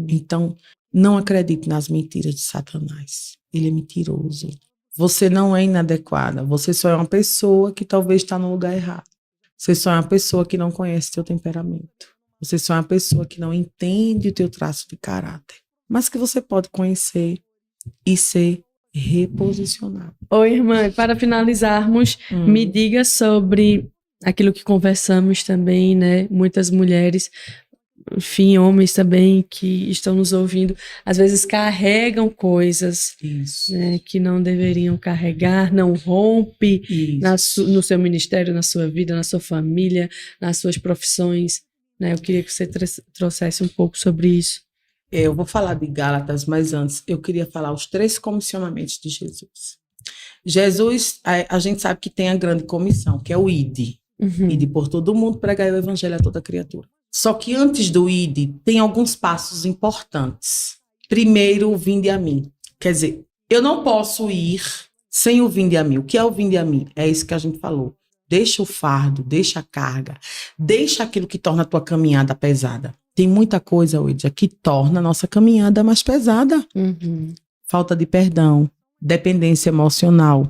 Então, não acredite nas mentiras de Satanás. Ele é mentiroso. Você não é inadequada. Você só é uma pessoa que talvez está no lugar errado. Você só é uma pessoa que não conhece teu temperamento. Você só é uma pessoa que não entende o teu traço de caráter. Mas que você pode conhecer e ser reposicionado. Oi, irmã, para finalizarmos, me diga sobre aquilo que conversamos também, né? Muitas mulheres, enfim, homens também que estão nos ouvindo, às vezes carregam coisas, né, que não deveriam carregar, não rompe no seu ministério, na sua vida, na sua família, nas suas profissões, né? Eu queria que você trouxesse um pouco sobre isso. Eu vou falar de Gálatas, mas antes eu queria falar os 3 comissionamentos de Jesus. Jesus, a gente sabe que tem a grande comissão, que é o ID. ID por todo mundo, pregar o evangelho a toda criatura. Só que antes do ID, tem alguns passos importantes. Primeiro, o vinde a mim. Quer dizer, eu não posso ir sem o vinde a mim. O que é o vinde a mim? É isso que a gente falou. Deixa o fardo, deixa a carga, deixa aquilo que torna a tua caminhada pesada. Tem muita coisa, Oidia, que torna a nossa caminhada mais pesada. Falta de perdão, dependência emocional,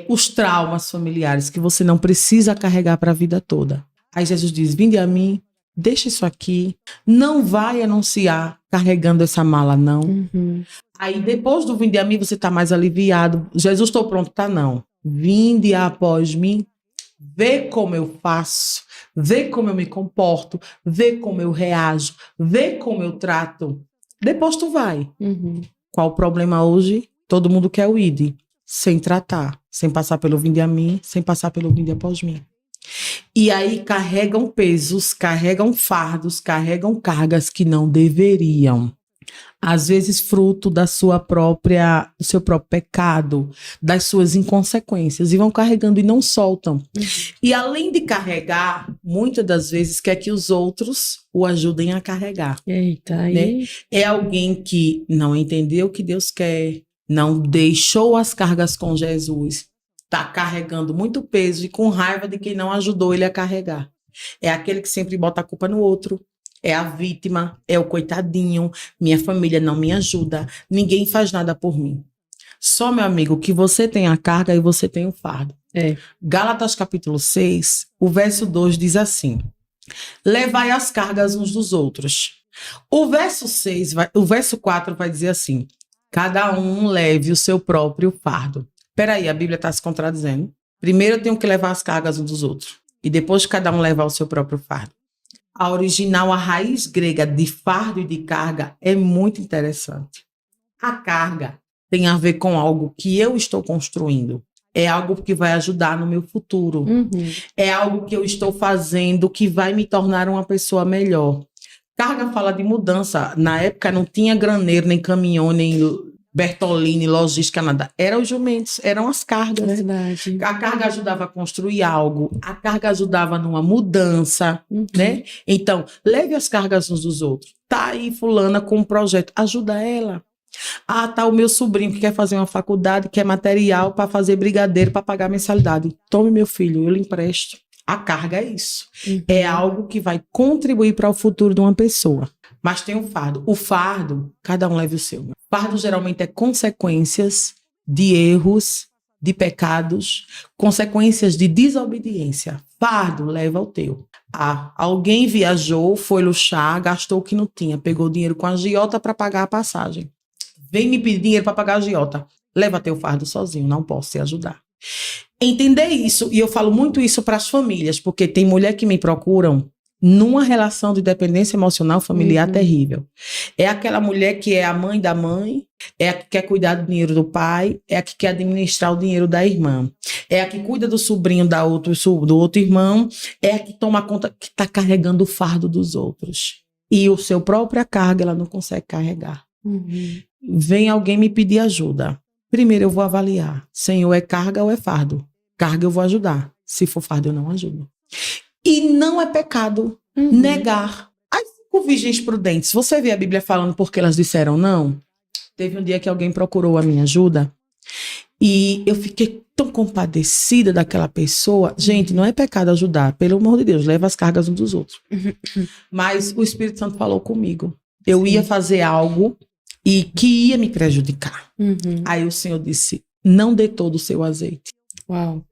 os traumas familiares que você não precisa carregar para a vida toda. Aí Jesus diz, vinde a mim, deixa isso aqui, não vai anunciar carregando essa mala, não. Aí depois do vinde a mim, você está mais aliviado. Jesus, estou pronto, tá não. Vinde após mim, vê como eu faço, vê como eu me comporto, vê como eu reajo, vê como eu trato. Depois tu vai. Qual o problema hoje? Todo mundo quer o ID, sem tratar, sem passar pelo vinde a mim, sem passar pelo vinde após mim. E aí carregam pesos, carregam fardos, carregam cargas que não deveriam. Às vezes fruto do seu próprio pecado, das suas inconsequências, e vão carregando e não soltam. E além de carregar, muitas das vezes quer que os outros o ajudem a carregar. Eita, aí... Né? É alguém que não entendeu o que Deus quer, não deixou as cargas com Jesus, está carregando muito peso e com raiva de quem não ajudou ele a carregar. É aquele que sempre bota a culpa no outro. É a vítima, é o coitadinho, minha família não me ajuda, ninguém faz nada por mim. Só, meu amigo, que você tem a carga e você tem o fardo. Gálatas capítulo 6, o verso 2 diz assim, levai as cargas uns dos outros. O verso 4 vai dizer assim, cada um leve o seu próprio fardo. Peraí, a Bíblia está se contradizendo. Primeiro eu tenho que levar as cargas uns dos outros, e depois cada um levar o seu próprio fardo. A original, a raiz grega de fardo e de carga é muito interessante. A carga tem a ver com algo que eu estou construindo. É algo que vai ajudar no meu futuro. É algo que eu estou fazendo que vai me tornar uma pessoa melhor. Carga fala de mudança. Na época não tinha graneiro, nem caminhão, nem Bertolini, logística, nada. Eram os jumentos, eram as cargas. Verdade. A carga ajudava a construir algo, a carga ajudava numa mudança, né? Então, leve as cargas uns dos outros. Tá aí fulana com um projeto, ajuda ela. Ah, tá o meu sobrinho que quer fazer uma faculdade, quer material para fazer brigadeiro, para pagar mensalidade. Tome, meu filho, eu lhe empresto. A carga é isso. É algo que vai contribuir para o futuro de uma pessoa. Mas tem o fardo. O fardo, cada um leve o seu. Fardo geralmente é consequências de erros, de pecados, consequências de desobediência. Fardo leva o teu. Ah, alguém viajou, foi luxar, gastou o que não tinha, pegou dinheiro com a agiota para pagar a passagem. Vem me pedir dinheiro para pagar a agiota. Leva teu fardo sozinho, não posso te ajudar. Entender isso, e eu falo muito isso para as famílias, porque tem mulher que me procuram numa relação de dependência emocional familiar terrível. É aquela mulher que é a mãe da mãe, é a que quer cuidar do dinheiro do pai, é a que quer administrar o dinheiro da irmã, é a que cuida do sobrinho do outro irmão, é a que toma conta, que está carregando o fardo dos outros. E o seu própria carga ela não consegue carregar. Vem alguém me pedir ajuda. Primeiro eu vou avaliar. Senhor, é carga ou é fardo? Carga eu vou ajudar. Se for fardo, eu não ajudo. E não é pecado negar. As 5 virgens prudentes, você vê a Bíblia falando porque elas disseram não? Teve um dia que alguém procurou a minha ajuda e eu fiquei tão compadecida daquela pessoa. Gente, não é pecado ajudar, pelo amor de Deus, leva as cargas uns dos outros. Mas o Espírito Santo falou comigo. Eu ia fazer algo e que ia me prejudicar. Aí o Senhor disse, não dê todo o seu azeite. Uau.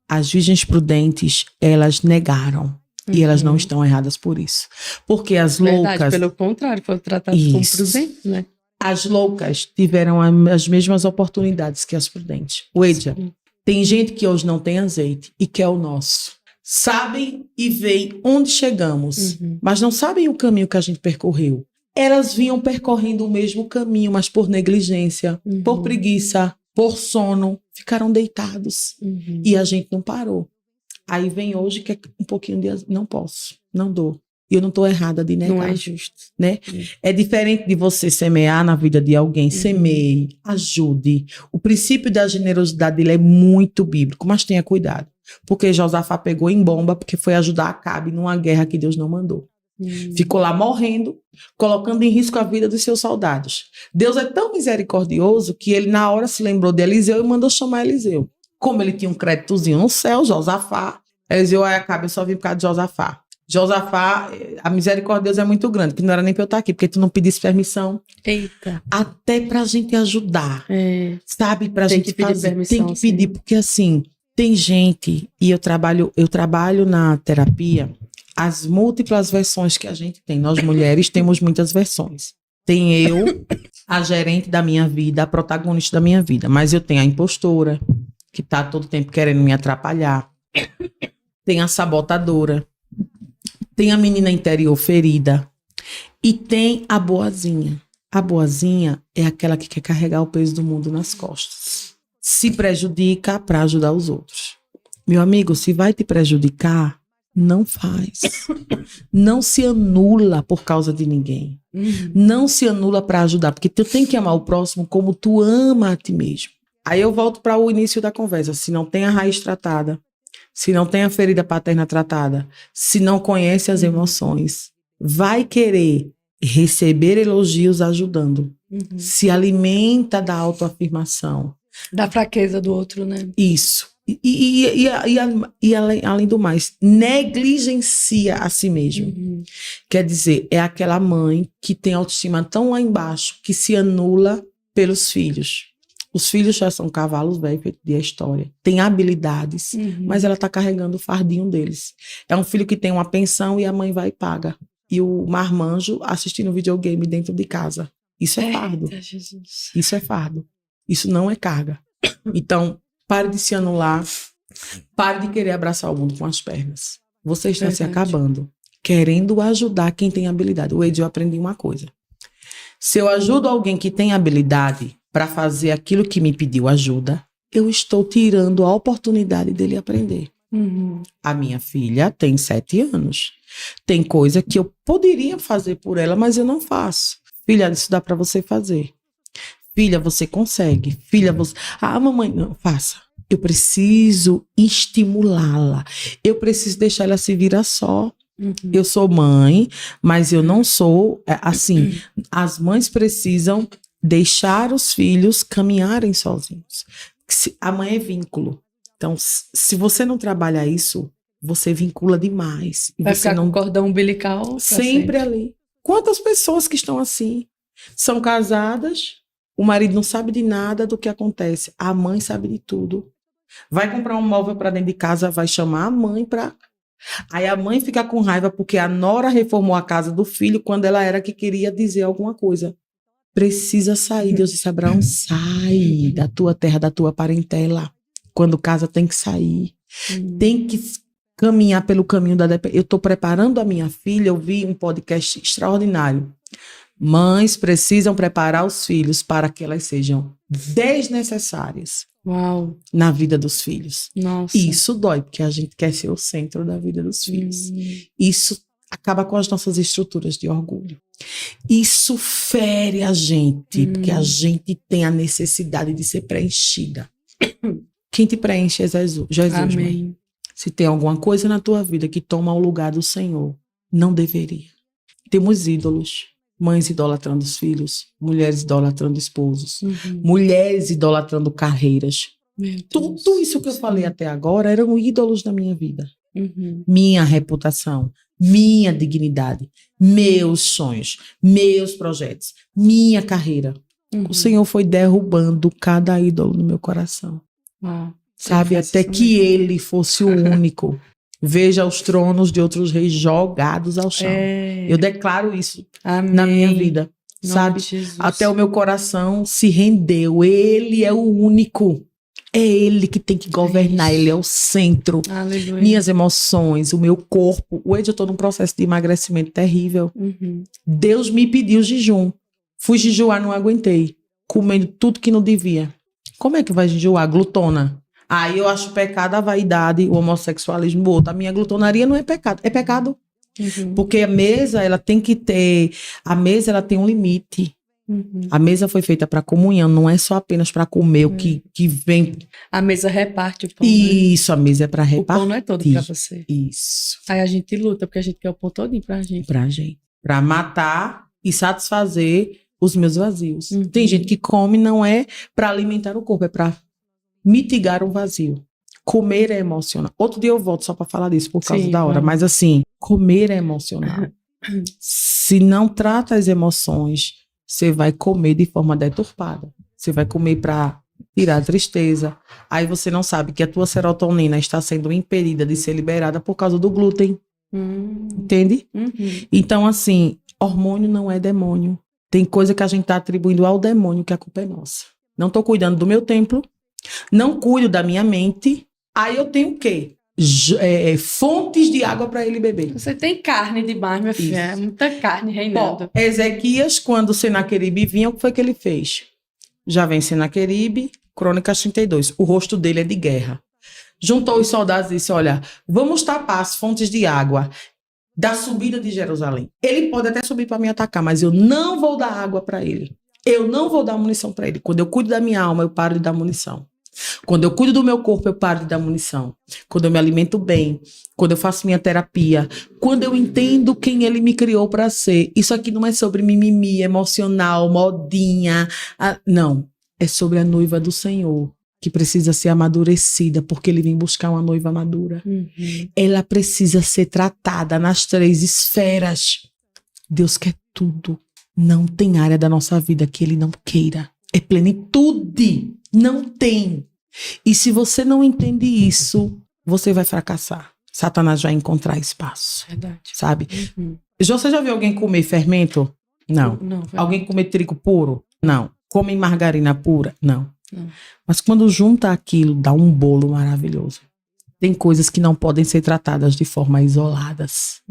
As virgens prudentes, elas negaram. E elas não estão erradas por isso. Porque as loucas... Pelo contrário, foram tratadas como prudentes, né? As loucas tiveram as mesmas oportunidades que as prudentes. Uedia, tem gente que hoje não tem azeite e quer o nosso. Sabem e veem onde chegamos, mas não sabem o caminho que a gente percorreu. Elas vinham percorrendo o mesmo caminho, mas por negligência, por preguiça, por sono, ficaram deitados. E a gente não parou. Aí vem hoje que é um pouquinho de... Não posso, não dou. E eu não estou errada de negar. Não é justo. Né? É diferente de você semear na vida de alguém. Semeie, ajude. O princípio da generosidade ele é muito bíblico, mas tenha cuidado. Porque Josafá pegou em bomba porque foi ajudar Acabe numa guerra que Deus não mandou. Ficou lá morrendo, colocando em risco a vida dos seus soldados. Deus é tão misericordioso que ele na hora se lembrou de Eliseu e mandou chamar Eliseu. Como ele tinha um créditozinho no céu, Josafá, Eliseu, Acabe, eu só vim por causa de Josafá. Josafá, a misericórdia de Deus é muito grande, que não era nem pra eu estar aqui, porque tu não pedisse permissão. Eita. Até pra gente ajudar, sabe? Pra Tem gente que pedir fazer. permissão, Tem que pedir, porque assim, tem gente, e eu trabalho na terapia, as múltiplas versões que a gente tem. Nós mulheres temos muitas versões. Tem eu, a gerente da minha vida, a protagonista da minha vida, mas eu tenho a impostora, que tá todo tempo querendo me atrapalhar. Tem a sabotadora. Tem a menina interior ferida. E tem a boazinha. A boazinha é aquela que quer carregar o peso do mundo nas costas. Se prejudica para ajudar os outros. Meu amigo, se vai te prejudicar, não faz. Não se anula por causa de ninguém. Não se anula para ajudar, porque tu tem que amar o próximo como tu ama a ti mesmo. Aí eu volto para o início da conversa. Se não tem a raiz tratada, se não tem a ferida paterna tratada, se não conhece as emoções, vai querer receber elogios ajudando. Se alimenta da autoafirmação. Da fraqueza do outro, né? Isso. E além do mais, negligencia a si mesmo. Quer dizer, é aquela mãe que tem autoestima tão lá embaixo que se anula pelos filhos. Os filhos já são cavalos velhos de história. Tem habilidades, mas ela está carregando o fardinho deles. É um filho que tem uma pensão e a mãe vai e paga. E o marmanjo assistindo videogame dentro de casa. Isso é fardo. Jesus. Isso é fardo. Isso não é carga. Então, pare de se anular. Pare de querer abraçar o mundo com as pernas. Você está se acabando. Querendo ajudar quem tem habilidade. O Ed, eu aprendi uma coisa. Se eu ajudo alguém que tem habilidade para fazer aquilo que me pediu ajuda, eu estou tirando a oportunidade dele aprender. A minha filha tem 7 anos. Tem coisa que eu poderia fazer por ela, mas eu não faço. Filha, isso dá para você fazer. Filha, você consegue. Filha, você... Ah, mamãe, não, faça. Eu preciso estimulá-la. Eu preciso deixar ela se virar só. Eu sou mãe, mas eu não sou... Assim, as mães precisam deixar os filhos caminharem sozinhos. A mãe é vínculo. Então, se você não trabalha isso, você vincula demais. E vai você ficar não... com cordão umbilical sempre ali. Quantas pessoas que estão assim? São casadas, o marido não sabe de nada do que acontece. A mãe sabe de tudo. Vai comprar um móvel para dentro de casa, vai chamar a mãe para... Aí a mãe fica com raiva porque a nora reformou a casa do filho quando ela era que queria dizer alguma coisa. Precisa sair. Deus disse, Abraão, sai da tua terra, da tua parentela. Quando casa tem que sair. Tem que caminhar pelo caminho da dependência. Eu estou preparando a minha filha, eu vi um podcast extraordinário. Mães precisam preparar os filhos para que elas sejam desnecessárias. Uau. Na vida dos filhos. Nossa. Isso dói, porque a gente quer ser o centro da vida dos filhos. Isso acaba com as nossas estruturas de orgulho. Isso fere a gente, porque a gente tem a necessidade de ser preenchida. Quem te preenche é Jesus. Amém. Mãe. Se tem alguma coisa na tua vida que toma o lugar do Senhor, não deveria. Temos ídolos. Mães idolatrando os filhos, mulheres idolatrando esposos, mulheres idolatrando carreiras. Tudo isso que eu falei até agora eram ídolos da minha vida. Minha reputação, minha dignidade, meus sonhos, meus projetos, minha carreira. O Senhor foi derrubando cada ídolo no meu coração. Sabe? Até que Ele fosse o único. Veja os tronos de outros reis jogados ao chão. Eu declaro isso na minha vida, sabe? Até o meu coração se rendeu. Ele é o único. É Ele que tem que governar. Ele é o centro. Aleluia. Minhas emoções, o meu corpo. Hoje eu estou num processo de emagrecimento terrível. Deus me pediu jejum. Fui jejuar, não aguentei. Comendo tudo que não devia. Como é que vai jejuar? Glutona. Aí eu acho pecado a vaidade, o homossexualismo, o outro. A minha glutonaria não é pecado. É pecado. Porque a mesa, ela tem que ter... A mesa, ela tem um limite. A mesa foi feita para comunhão, não é só apenas para comer o que vem... A mesa reparte o pão. Isso, a mesa é para repartir. O pão não é todo para você. Isso. Aí a gente luta, porque a gente quer o pão todinho pra gente. Pra gente. Pra matar e satisfazer os meus vazios. Tem gente que come, não é para alimentar o corpo, é para mitigar o vazio. Comer é emocional. Outro dia eu volto só para falar disso, por causa da hora. Mas assim, Comer é emocional. Se não trata as emoções, você vai comer de forma deturpada. Você vai comer para tirar a tristeza. Aí você não sabe que a tua serotonina está sendo impedida de ser liberada por causa do glúten. Entende? Então, assim, hormônio não é demônio. Tem coisa que a gente está atribuindo ao demônio que a culpa é nossa. Não estou cuidando do meu templo, não cuido da minha mente. Aí eu tenho o quê? Fontes de água para ele beber. Você tem carne demais, minha filha. É muita carne reinando. Bom, Ezequias, quando Senaqueribe vinha, o que foi que ele fez? Já vem Senaqueribe, Crônicas 32. O rosto dele é de guerra. Juntou os soldados e disse, olha, vamos tapar as fontes de água da subida de Jerusalém. Ele pode até subir para me atacar, mas eu não vou dar água para ele. Eu não vou dar munição para ele. Quando eu cuido da minha alma, eu paro de dar munição. Quando eu cuido do meu corpo, eu paro de dar munição. Quando eu me alimento bem, quando eu faço minha terapia, quando eu entendo quem ele me criou para ser. Isso aqui não é sobre mimimi, emocional, modinha. Não. É sobre a noiva do Senhor, que precisa ser amadurecida, porque ele vem buscar uma noiva madura. Ela precisa ser tratada nas 3 esferas. Deus quer tudo. Não tem área da nossa vida que ele não queira. É plenitude. Não tem. E se você não entende isso, você vai fracassar. Satanás vai encontrar espaço. Verdade. Sabe? Você já viu alguém comer fermento? Não. Alguém comer trigo puro? Não. Come margarina pura? Não. Mas quando junta aquilo, dá um bolo maravilhoso. Tem coisas que não podem ser tratadas de forma isoladas.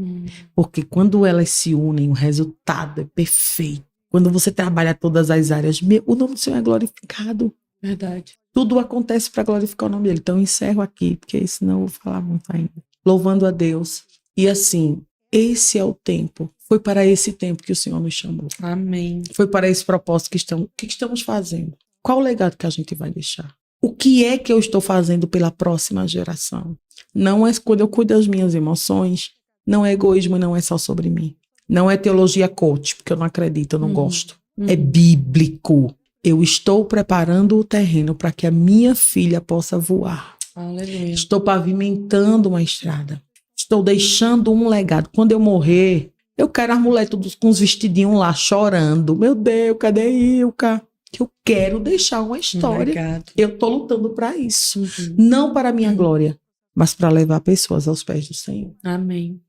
Porque quando elas se unem, o resultado é perfeito. Quando você trabalha todas as áreas, o nome do Senhor é glorificado. Verdade. Tudo acontece para glorificar o nome dele. Então, eu encerro aqui, porque senão eu vou falar muito ainda. Louvando a Deus. E assim, esse é o tempo. Foi para esse tempo que o Senhor nos chamou. Amém. Foi para esse propósito que estamos fazendo. Qual o legado que a gente vai deixar? O que é que eu estou fazendo pela próxima geração? Não é quando eu cuido das minhas emoções, não é egoísmo, não é só sobre mim. Não é teologia coach, porque eu não acredito, eu não gosto. É bíblico. Eu estou preparando o terreno para que a minha filha possa voar. Aleluia. Estou pavimentando uma estrada. Estou deixando um legado. Quando eu morrer, eu quero as mulheres todas com os vestidinhos lá chorando. Meu Deus, cadê Ilka? Que eu quero deixar uma história. Eu estou lutando para isso. Não para a minha glória, mas para levar pessoas aos pés do Senhor. Amém.